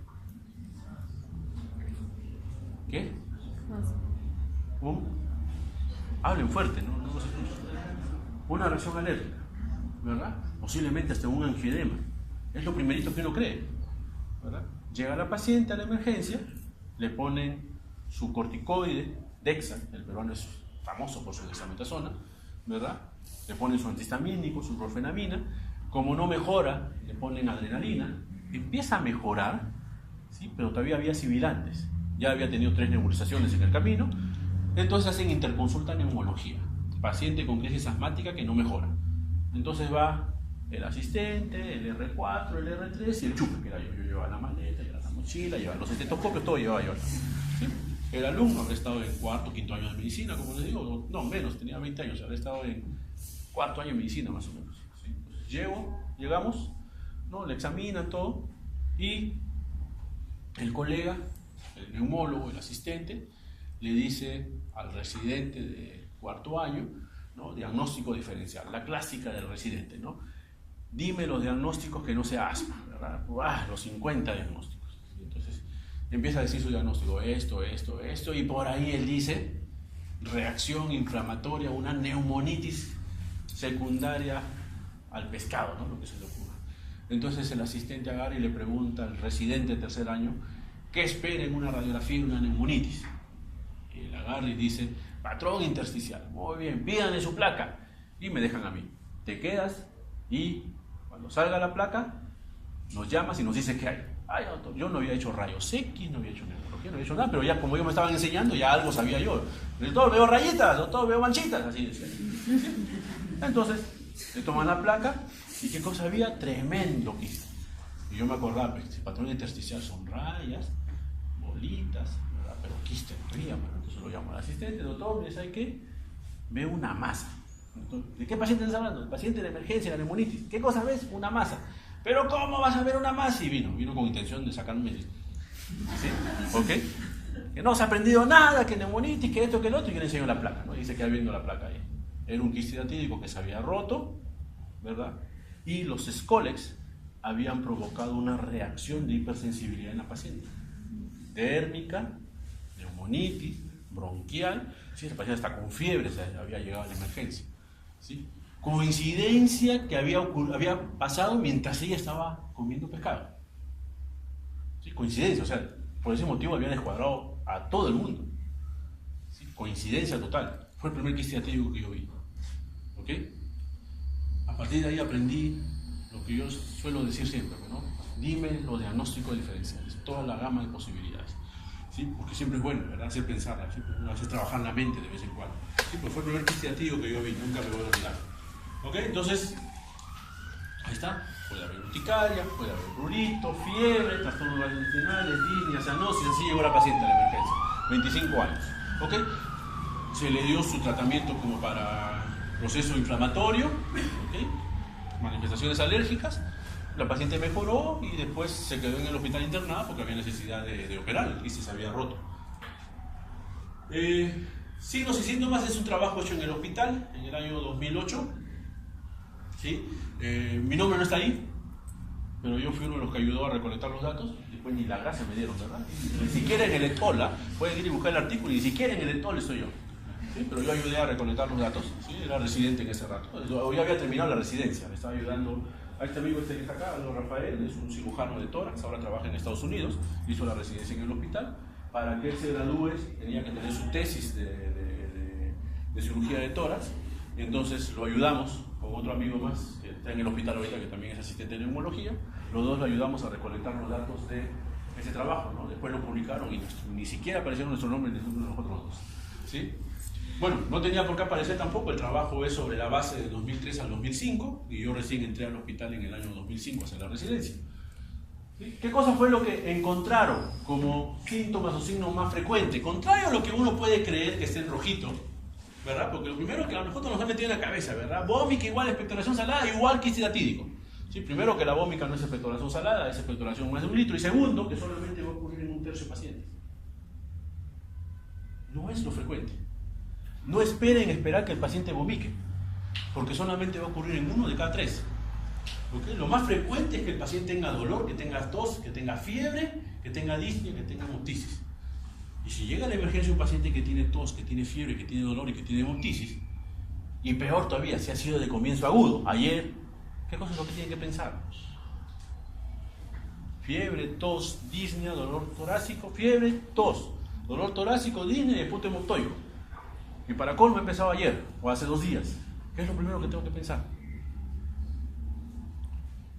¿Qué? Hablen fuerte, ¿no? No se escucha. Una reacción alérgica, ¿verdad? Posiblemente hasta un angioedema. Es lo primerito que uno cree, ¿verdad? Llega la paciente a la emergencia, le ponen su corticoide, Dexa, el peruano es famoso por su dexametasona, ¿verdad? le ponen su antihistamínico, su profenamina. Como no mejora, le ponen adrenalina. Empieza a mejorar, ¿sí? Pero todavía había sibilantes. Ya había tenido 3 nebulizaciones en el camino. Entonces hacen interconsulta neumología. Paciente con crisis asmática que no mejora. Entonces va el asistente, el R4, el R3 y el chupe, que era yo. Yo llevaba la maleta, llevaba la mochila, llevaba los estetoscopios, todo llevaba yo. ¿Sí? El alumno habría estado en 4º, 5º año de medicina, como les digo, no menos, tenía 20 años, habría estado en 4º año de medicina más o menos. ¿Sí? Llegamos, ¿no? Le examinan todo y el colega, el neumólogo, el asistente, le dice al residente de 4º año, ¿no? Diagnóstico diferencial, la clásica del residente, ¿no? Dime los diagnósticos que no sea asma, ¿verdad? Los 50 diagnósticos. Entonces empieza a decir su diagnóstico, esto, y por ahí él dice reacción inflamatoria, una neumonitis secundaria al pescado, ¿no? Lo que se le ocurra. Entonces el asistente agarra y le pregunta al residente de 3er año ¿qué espera en una radiografía de una neumonitis? Y él agarra y dice patrón intersticial. Muy bien, pídanle su placa y me dejan a mí. Te quedas y cuando salga la placa nos llamas y nos dices qué hay. Ay, doctor, yo no había hecho rayos X, no había hecho neurología, no había hecho nada, pero ya como ellos me estaban enseñando, ya algo sabía yo. Doctor, veo rayitas, doctor, veo manchitas, así decía. Entonces, le toman la placa y qué cosa había, tremendo quiste. Y yo me acordaba, pues, el patrón intersticial son rayas, bolitas, ¿verdad? Pero quiste no había, bueno, entonces lo llamo al asistente, doctor, ¿me sabe qué? Veo una masa. ¿De qué paciente estás hablando? El paciente de emergencia, la neumonitis. ¿Qué cosa ves? Una masa. ¿Pero cómo vas a ver una masa? Y vino con intención de sacarme. ¿Sí? ¿Ok? Que no se ha aprendido nada, que neumonitis, que esto, que el otro, y yo le enseño la placa, ¿no? Y dice que viendo la placa ahí. Era un quiste hidratídico que se había roto, ¿verdad? Y los Scolex habían provocado una reacción de hipersensibilidad en la paciente. Dérmica, neumonitis, bronquial. Sí, el paciente está con fiebre, había llegado a la emergencia. ¿Sí? Coincidencia que había pasado mientras ella estaba comiendo pescado. ¿Sí? Coincidencia, o sea, por ese motivo había descuadrado a todo el mundo. ¿Sí? Coincidencia total. Fue el primer quiste hidratídico que yo vi. ¿Ok? A partir de ahí aprendí lo que yo suelo decir siempre, ¿no? Dime los diagnósticos diferenciales, toda la gama de posibilidades. ¿Sí? Porque siempre es bueno, ¿verdad? Hacer pensar, siempre hacer trabajar la mente de vez en cuando. Sí, pues fue el primer quiste hidratídico que yo vi, nunca me voy a olvidar. ¿Ok? Entonces, ahí está. Puede haber urticaria, puede haber prurito, fiebre, trastornos gastrointestinales, disnea, cianosis. Así llegó la paciente a la emergencia. 25 años. ¿Ok? Se le dio su tratamiento como para proceso inflamatorio, ¿ok? Manifestaciones alérgicas. La paciente mejoró y después se quedó en el hospital internada porque había necesidad de operar, el quiste se había roto. Signos y síntomas es un trabajo hecho en el hospital en el año 2008. ¿Sí? Mi nombre no está ahí, pero yo fui uno de los que ayudó a recolectar los datos. Después ni la gracia me dieron, ¿verdad? Ni siquiera en el ETOL, pueden ir y buscar el artículo, y ni siquiera en el ETOL estoy yo. ¿Sí? Pero yo ayudé a recolectar los datos. ¿Sí? Era residente en ese rato. Yo ya había terminado la residencia, le estaba ayudando a este amigo que está acá, Aldo Rafael, es un cirujano de tórax, ahora trabaja en Estados Unidos, hizo la residencia en el hospital. Para que él se gradúe tenía que tener su tesis de cirugía de tórax, entonces lo ayudamos con otro amigo más que está en el hospital ahorita, que también es asistente de neumología. Los dos lo ayudamos a recolectar los datos de ese trabajo, ¿no? Después lo publicaron y ni siquiera aparecieron nuestro nombre en ninguno de los otros dos. ¿Sí? Bueno, no tenía por qué aparecer tampoco, el trabajo es sobre la base de 2003 al 2005 y yo recién entré al hospital en el año 2005 a hacer la residencia. ¿Sí? ¿Qué cosa fue lo que encontraron como síntomas o signos más frecuentes? Contrario a lo que uno puede creer que esté en rojito, ¿verdad? Porque lo primero que a nosotros nos ha metido en la cabeza, ¿verdad? Vómica igual expectoración salada igual quiste hidratídico. ¿Sí? Primero que la vómica no es expectoración salada, es expectoración más de 1 litro. Y segundo, que solamente va a ocurrir en 1/3 de pacientes. No es lo frecuente. No esperen esperar que el paciente vomique, porque solamente va a ocurrir en 1 de cada 3. ¿Okay? Lo más frecuente es que el paciente tenga dolor, que tenga tos, que tenga fiebre, que tenga disnea, que tenga hemoptisis. Y si llega a la emergencia un paciente que tiene tos, que tiene fiebre, que tiene dolor y que tiene hemoptisis, y peor todavía, si ha sido de comienzo agudo, ayer, ¿qué cosa es lo que tienen que pensar? Fiebre, tos, disnea, dolor torácico, fiebre, tos, dolor torácico, disnea y punto hemoptoico. Y para colmo he empezado ayer, o hace 2 días. ¿Qué es lo primero que tengo que pensar?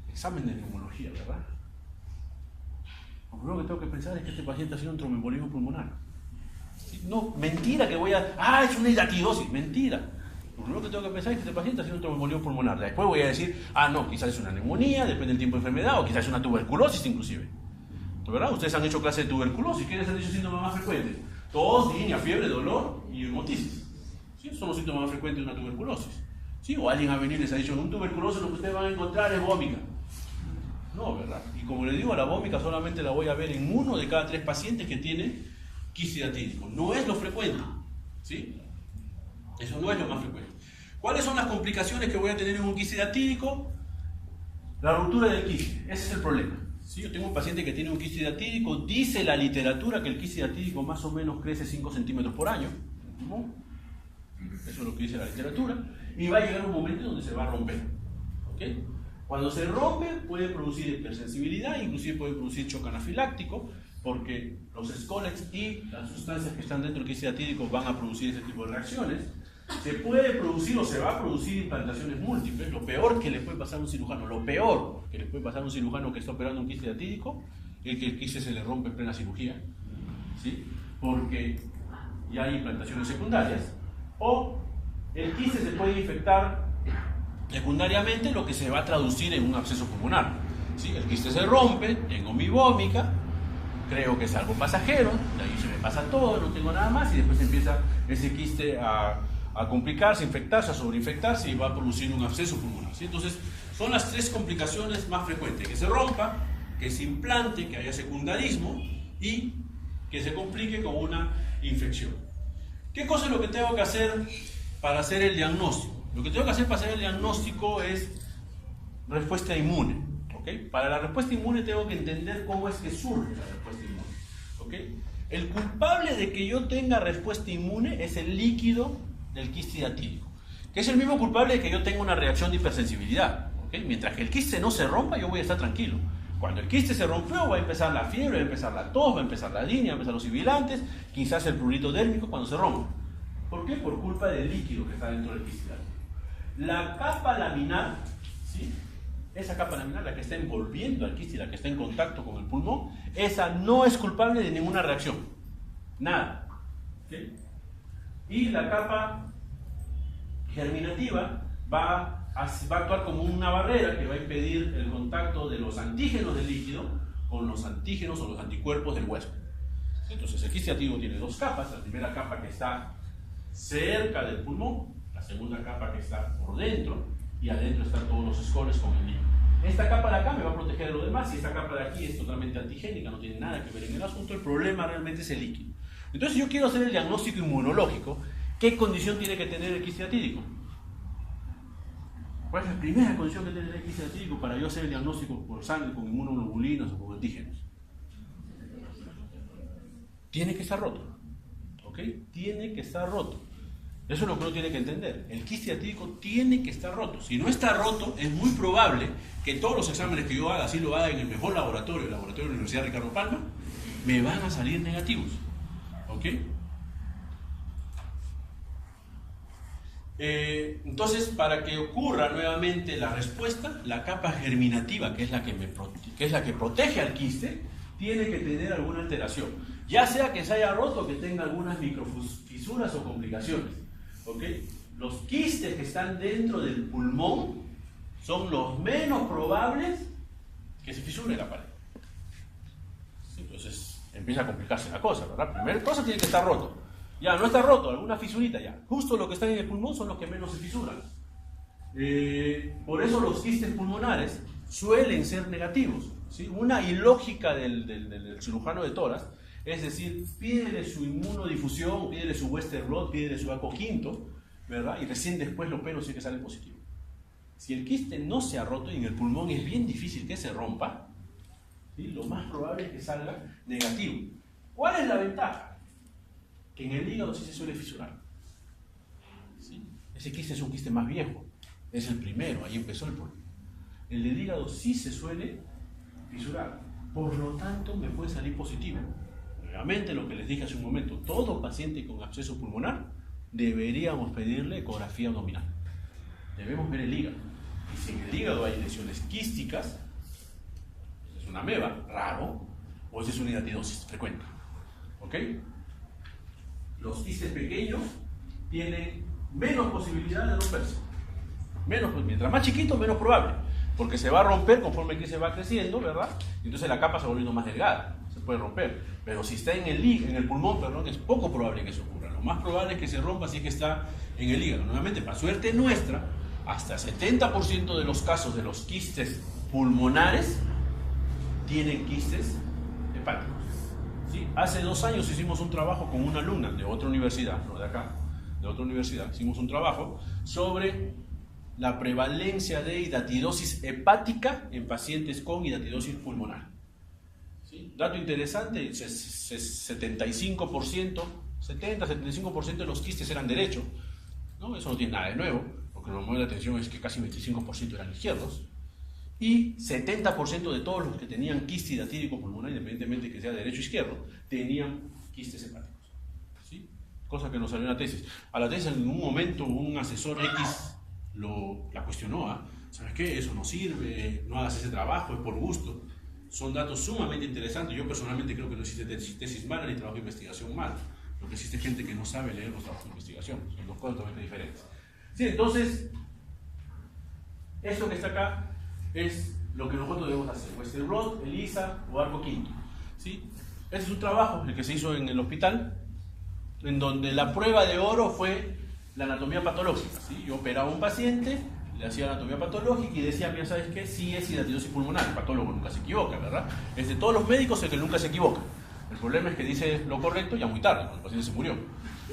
Examen de neumología, ¿verdad? Lo primero que tengo que pensar es que este paciente ha sido un tromboembolismo pulmonar. ¿Sí? No, mentira que voy a... ¡Ah, es una hidatidosis! Mentira. Lo primero que tengo que pensar es que este paciente ha sido un tromboembolismo pulmonar. Después voy a decir, no, quizás es una neumonía, depende del tiempo de enfermedad, o quizás es una tuberculosis inclusive. ¿Verdad? Ustedes han hecho clase de tuberculosis. ¿Quiénes han dicho síntomas más frecuentes? Tos, disnea, fiebre, dolor y hemotisis. ¿Sí? Son los síntomas más frecuentes de una tuberculosis. ¿Sí? O alguien ha venido y les ha dicho, en un tuberculoso lo que ustedes van a encontrar es vómica. No, ¿verdad? Y como les digo, la vómica solamente la voy a ver en 1 de cada 3 pacientes que tienen quiste hidatídico. No es lo frecuente. ¿Sí? Eso no es lo más frecuente. ¿Cuáles son las complicaciones que voy a tener en un quiste hidatídico? La ruptura del quiste. Ese es el problema. ¿Sí? Yo tengo un paciente que tiene un quiste hidatídico. Dice la literatura que el quiste hidatídico más o menos crece 5 centímetros por año. ¿No? Eso es lo que dice la literatura. Y va a llegar un momento donde se va a romper. ¿Ok? Cuando se rompe puede producir hipersensibilidad, inclusive puede producir shock anafiláctico, porque los Scolex y las sustancias que están dentro del quiste hidatídico van a producir ese tipo de reacciones. Se puede producir o se va a producir implantaciones múltiples. Lo peor que le puede pasar a un cirujano, lo peor que le puede pasar a un cirujano que está operando un quiste hidatídico es que el quiste se le rompe en plena cirugía, ¿sí? Porque ya hay implantaciones secundarias, o el quiste se puede infectar secundariamente, lo que se va a traducir en un absceso pulmonar. ¿Sí? El quiste se rompe, tengo mi vómica, creo que es algo pasajero, de ahí se me pasa todo, no tengo nada más, y después empieza ese quiste a complicarse, a infectarse, a sobreinfectarse y va a producir un absceso pulmonar. ¿Sí? Entonces, son las 3 complicaciones más frecuentes: que se rompa, que se implante, que haya secundarismo y que se complique con una infección. ¿Qué cosa es lo que tengo que hacer para hacer el diagnóstico? Lo que tengo que hacer para hacer el diagnóstico es respuesta inmune. ¿Okay? Para la respuesta inmune tengo que entender cómo es que surge la respuesta inmune. ¿Okay? El culpable de que yo tenga respuesta inmune es el líquido del quiste hidatídico, que es el mismo culpable de que yo tenga una reacción de hipersensibilidad. ¿Okay? Mientras que el quiste no se rompa, yo voy a estar tranquilo. Cuando el quiste se rompió, va a empezar la fiebre, va a empezar la tos, va a empezar la disnea, va a empezar los sibilantes, quizás el prurito dérmico cuando se rompa. ¿Por qué? Por culpa del líquido que está dentro del quiste hidatídico. La capa laminar, ¿sí? Esa capa laminar, la que está envolviendo al quiste, la que está en contacto con el pulmón, esa no es culpable de ninguna reacción. Nada. ¿Sí? Y la capa germinativa va a actuar como una barrera que va a impedir el contacto de los antígenos del líquido con los antígenos o los anticuerpos del huésped. Entonces el quiste hidatídico tiene 2 capas. La primera capa que está cerca del pulmón, la segunda capa que está por dentro, y adentro están todos los escoles con el líquido. Esta capa de acá me va a proteger de lo demás, y esta capa de aquí es totalmente antigénica, no tiene nada que ver en el asunto. El problema realmente es el líquido. Entonces, si yo quiero hacer el diagnóstico inmunológico, ¿qué condición tiene que tener el quiste hidatídico? ¿Cuál es la primera condición que tiene el quiste hidatídico para yo hacer el diagnóstico por sangre con inmunoglobulinas o con antígenos? Tiene que estar roto. ¿Ok? Tiene que estar roto. Eso es lo que uno tiene que entender. El quiste hidatídico tiene que estar roto. Si no está roto, es muy probable que todos los exámenes que yo haga, si lo haga en el mejor laboratorio, el laboratorio de la Universidad Ricardo Palma, me van a salir negativos. ¿Ok? Entonces, para que ocurra nuevamente la respuesta, la capa germinativa, que es la que protege al quiste, tiene que tener alguna alteración. Ya sea que se haya roto o que tenga algunas microfisuras o complicaciones. ¿Okay? Los quistes que están dentro del pulmón son los menos probables que se fisure la pared. Entonces empieza a complicarse la cosa, ¿verdad? Primera cosa, tiene que estar roto. Ya, no está roto, alguna fisurita ya. Justo los que están en el pulmón son los que menos se fisuran. Por eso los quistes pulmonares suelen ser negativos. ¿Sí? Una ilógica del cirujano de tórax, es decir, pídele su inmunodifusión, pídele su Western blot, pídele su ACO quinto, ¿verdad? Y recién después lo pelo si es que sale positivo. Si el quiste no se ha roto y en el pulmón es bien difícil que se rompa, ¿sí? Lo más probable es que salga negativo. ¿Cuál es la ventaja? Que en el hígado sí se suele fisurar. ¿Sí? Ese quiste es un quiste más viejo, es el primero, ahí empezó el problema. El del hígado sí se suele fisurar, por lo tanto me puede salir positivo. Nuevamente lo que les dije hace un momento, todo paciente con absceso pulmonar deberíamos pedirle ecografía abdominal. debemos ver el hígado. Y si en el hígado hay lesiones quísticas, es una ameba, raro, o es una hidatidosis frecuente. ¿Ok? Los quistes pequeños tienen menos posibilidad de romperse. Mientras más chiquito, menos probable. Porque se va a romper conforme el quiste va creciendo, ¿verdad? Entonces la capa se va volviendo más delgada. Se puede romper. Pero si está en el pulmón, perdón, es poco probable que eso ocurra. Lo más probable es que se rompa si es que está en el hígado. Nuevamente, para suerte nuestra, hasta 70% de los casos de los quistes pulmonares tienen quistes hepáticos. ¿Sí? Hace 2 años hicimos un trabajo con una alumna de otra universidad, no de acá, de otra universidad. Hicimos un trabajo sobre la prevalencia de hidatidosis hepática en pacientes con hidatidosis pulmonar. ¿Sí? Dato interesante, 70-75% de los quistes eran derechos, ¿no? Eso no tiene nada de nuevo, lo que nos mueve la atención es que casi 25% eran izquierdos, y 70% de todos los que tenían quiste hidatídico pulmonar, independientemente de que sea derecho o izquierdo, tenían quistes hepáticos. ¿Sí? Cosa que nos salió en la tesis. A la tesis en un momento un asesor X la cuestionó, ¿sabes qué? Eso no sirve, no hagas ese trabajo, es por gusto. Son datos sumamente interesantes. Yo personalmente creo que no existe tesis mala ni trabajo de investigación mal. Lo que existe es gente que no sabe leer los trabajos de investigación. Son dos cosas totalmente diferentes. Sí, entonces, esto que está acá es lo que nosotros debemos hacer. Westerrod, ELISA o arco quinto. ¿Sí? Este es un trabajo, el que se hizo en el hospital, en donde la prueba de oro fue la anatomía patológica. ¿Sí? Yo operaba a un paciente, le hacía anatomía patológica y decía, mira, ¿sabes qué? Sí es hidatidosis pulmonar. El patólogo nunca se equivoca, ¿verdad? Es de todos los médicos el que nunca se equivoca. El problema es que dice lo correcto ya muy tarde, cuando el paciente se murió.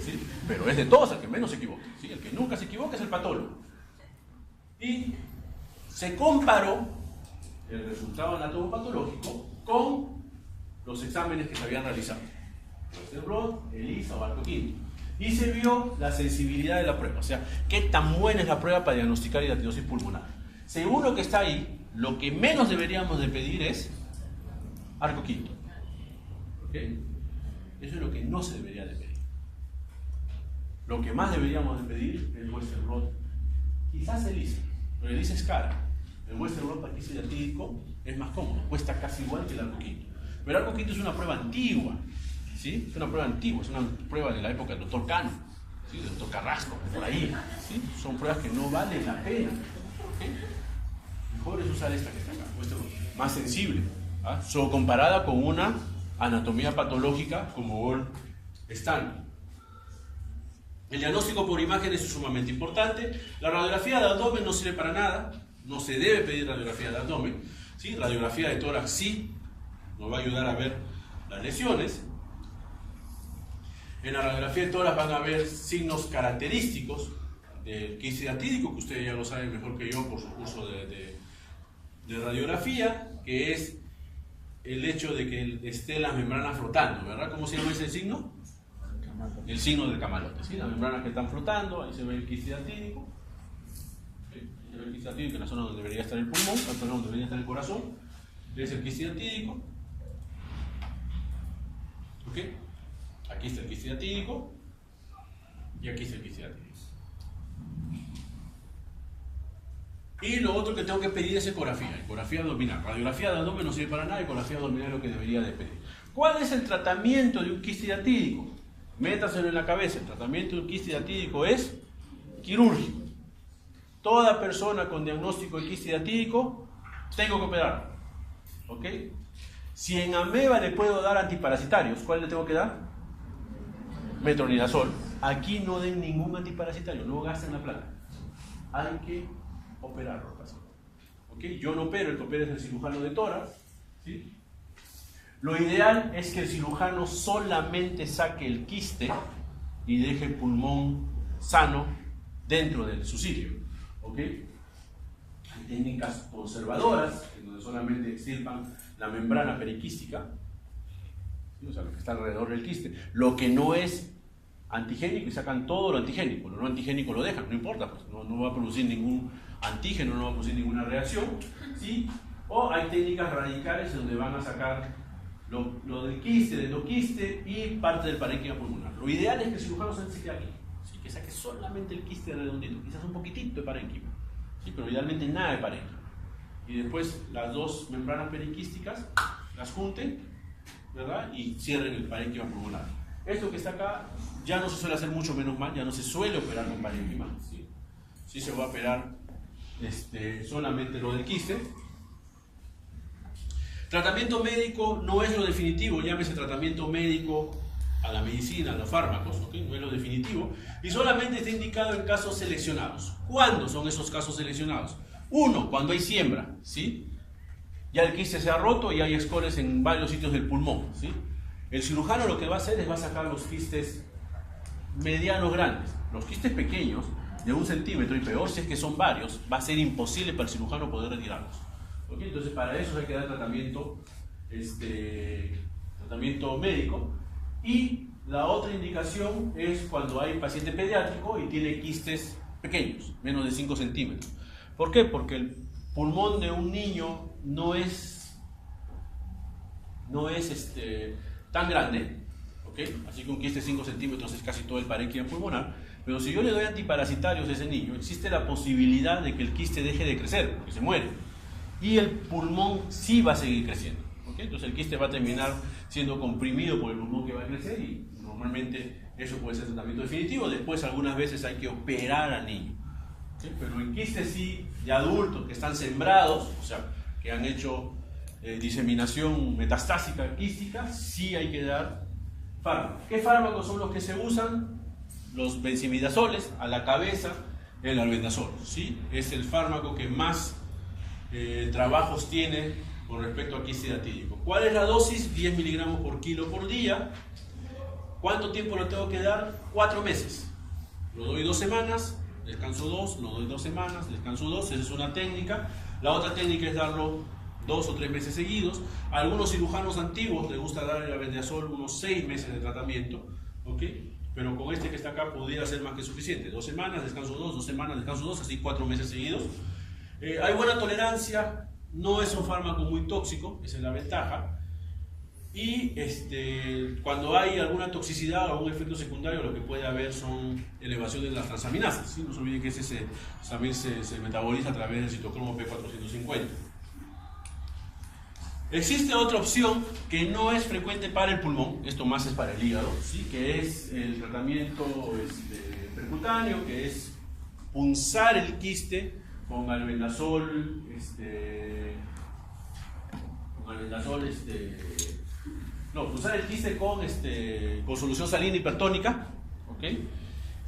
¿Sí? Pero es de todos el que menos se equivoca. ¿Sí? El que nunca se equivoca es el patólogo. Y se comparó el resultado anatomopatológico con los exámenes que se habían realizado. Westerrod, ELISA o arco quinto. Y se vio la sensibilidad de la prueba, o sea, qué tan buena es la prueba para diagnosticar hidatidosis pulmonar. Según lo que está ahí, lo que menos deberíamos de pedir es arco quinto. ¿Okay? Eso es lo que no se debería de pedir. Lo que más deberíamos de pedir es Westerrod. Quizás ELISA, pero ELISA es cara. El Westerrod para quiste hidatídico es más cómodo, cuesta casi igual que el arco quinto. Pero el arco quinto es una prueba antigua. ¿Sí? Es una prueba antigua, es una prueba de la época del doctor Cano, ¿sí? Del doctor Carrasco, por ahí. ¿Sí? Son pruebas que no valen la pena. ¿Okay? Mejor es usar esta que está acá, más sensible, solo comparada con una anatomía patológica como Gold Standard. El diagnóstico por imágenes es sumamente importante. La radiografía de abdomen no sirve para nada, no se debe pedir radiografía de abdomen. ¿Sí? Radiografía de tórax sí nos va a ayudar a ver las lesiones. En la radiografía de tórax van a ver signos característicos del quiste hidatídico, que ustedes ya lo saben mejor que yo por su curso de radiografía, que es el hecho de que esté la membrana flotando, ¿verdad? ¿Cómo se llama ese signo? El signo del camalote, ¿sí? Las membranas que están flotando, ahí se ve el quiste hidatídico. ¿Sí? Ahí se ve el quiste hidatídico, en la zona donde debería estar el pulmón, en la zona donde debería estar el corazón, es el quiste hidatídico. ¿Ok? Aquí está el quiste hidatídico y aquí está el quiste hidatídico. Y lo otro que tengo que pedir es ecografía abdominal. Radiografía de abdomen no sirve para nada, ecografía abdominal es lo que debería de pedir. ¿Cuál es el tratamiento de un quiste hidatídico? Métaselo en la cabeza, el tratamiento de un quiste hidatídico es quirúrgico. Toda persona con diagnóstico de quiste hidatídico, tengo que operar. ¿Ok? Si en ameba le puedo dar antiparasitarios, ¿cuál le tengo que dar? Metronidazol. Aquí no den ningún antiparasitario, no gasten la plata. Hay que operarlo, paciente. ¿Okay? Yo no opero, el que opera es el cirujano de tórax. ¿Sí? Lo ideal es que el cirujano solamente saque el quiste y deje el pulmón sano dentro de su sitio. ¿Okay? Hay técnicas conservadoras, en donde solamente extirpan la membrana periquística, ¿sí? O sea, lo que está alrededor del quiste. Lo que no es antigénico y sacan todo lo antigénico, lo no antigénico lo dejan, no importa, pues, no va a producir ningún antígeno, no va a producir ninguna reacción, ¿sí? O hay técnicas radicales donde van a sacar lo del quiste, del endoquiste y parte del parénquima pulmonar. Lo ideal es que el cirujano se quede aquí, ¿sí? Que saque solamente el quiste redondito, quizás un poquitito de parénquima. ¿sí? Pero idealmente nada de parénquima. Y después las dos membranas periquísticas las junten, ¿verdad? Y cierren el parénquima pulmonar. Esto que está acá ya no se suele hacer mucho, menos mal, ya no se suele operar con parénquima, ¿sí? Sí se va a operar solamente lo del quiste. Tratamiento médico no es lo definitivo, llámese tratamiento médico a la medicina, a los fármacos, ¿okay? No es lo definitivo, y solamente está indicado en casos seleccionados. ¿Cuándo son esos casos seleccionados? Uno, cuando hay siembra, ¿sí? Ya el quiste se ha roto y hay escores en varios sitios del pulmón, ¿sí? El cirujano lo que va a hacer es va a sacar los quistes medianos grandes. Los quistes pequeños, de 1 centímetro, y peor si es que son varios, va a ser imposible para el cirujano poder retirarlos. ¿Okay? Entonces para eso hay que dar tratamiento médico. Y la otra indicación es cuando hay paciente pediátrico y tiene quistes pequeños, menos de 5 centímetros. ¿Por qué? Porque el pulmón de un niño no es tan grande, ¿okay? Así que un quiste de 5 centímetros es casi todo el parénquima pulmonar, pero si yo le doy antiparasitarios a ese niño, existe la posibilidad de que el quiste deje de crecer, porque se muere, y el pulmón sí va a seguir creciendo, ¿okay? Entonces el quiste va a terminar siendo comprimido por el pulmón que va a crecer y normalmente eso puede ser tratamiento definitivo. Después algunas veces hay que operar al niño, ¿okay? Pero en quistes sí de adultos que están sembrados, o sea, que han hecho diseminación metastásica quística, sí hay que dar fármacos. ¿Qué fármacos son los que se usan? Los benzimidazoles a la cabeza, el albendazol, ¿sí? Es el fármaco que más trabajos tiene con respecto a quiste hidatídico. ¿Cuál es la dosis? 10 miligramos por kilo por día. ¿Cuánto tiempo lo tengo que dar? 4 meses. Lo doy 2 semanas, descanso 2, lo doy 2 semanas, descanso 2, esa es una técnica. La otra técnica es darlo 2 o 3 meses seguidos. A algunos cirujanos antiguos les gusta dar el albendazol unos 6 meses de tratamiento, ¿ok? Pero con este que está acá pudiera ser más que suficiente. 2 semanas, descanso 2, 2 semanas, descanso 2, así 4 meses seguidos. Hay buena tolerancia, no es un fármaco muy tóxico, esa es la ventaja. Y cuando hay alguna toxicidad o algún efecto secundario, lo que puede haber son elevaciones de las transaminasas, ¿sí? No se olviden que ese también se metaboliza a través del citocromo P450. Existe otra opción que no es frecuente para el pulmón, esto más es para el hígado, ¿sí? Que es el tratamiento percutáneo, que es punzar el quiste con albendazol, punzar el quiste con solución salina hipertónica, ¿okay?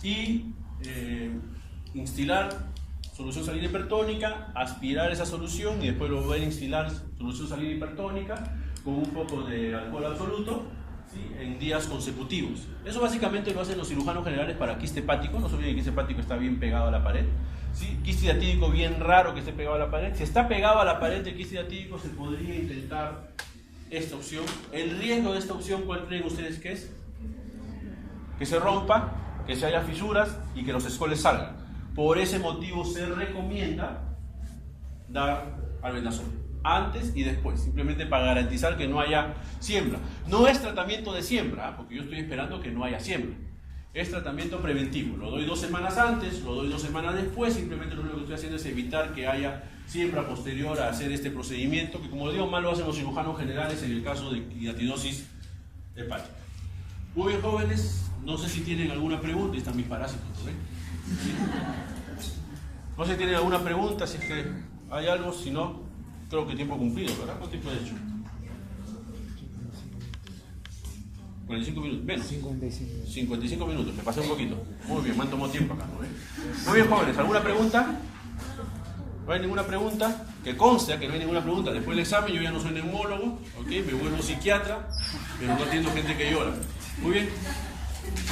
Y instilar solución salina hipertónica, aspirar esa solución y después volver a instilar solución salina hipertónica con un poco de alcohol absoluto, ¿sí? En días consecutivos. Eso básicamente lo hacen los cirujanos generales para quiste hepático. No se olviden que el quiste hepático está bien pegado a la pared, ¿sí? Quiste hidatídico bien raro que esté pegado a la pared. Si está pegado a la pared del quiste hidatídico se podría intentar esta opción. El riesgo de esta opción, ¿cuál creen ustedes que es? Que se rompa, que se haya fisuras y que los escoles salgan. Por ese motivo se recomienda dar albendazol antes y después, simplemente para garantizar que no haya siembra. No es tratamiento de siembra, porque yo estoy esperando que no haya siembra. Es tratamiento preventivo. Lo doy 2 semanas antes, lo doy 2 semanas después. Simplemente lo único que estoy haciendo es evitar que haya siembra posterior a hacer este procedimiento, que como digo, más lo hacen los cirujanos generales en el caso de hidatidosis hepática. Muy bien, jóvenes, no sé si tienen alguna pregunta. Ahí están mis parásitos, ¿sí? No sé si tienen alguna pregunta, si es que hay algo. Si no, creo que tiempo cumplido, ¿verdad? ¿Cuánto tiempo he hecho? 45 minutos, menos. 55 minutos, me pasé un poquito. Muy bien, me han tomado tiempo acá, ¿no? Muy bien, jóvenes, ¿alguna pregunta? ¿No hay ninguna pregunta? Que conste que no hay ninguna pregunta. Después del examen yo ya no soy neumólogo, ¿ok? Me vuelvo psiquiatra, pero no atiendo gente que llora. Muy bien,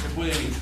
se pueden ir.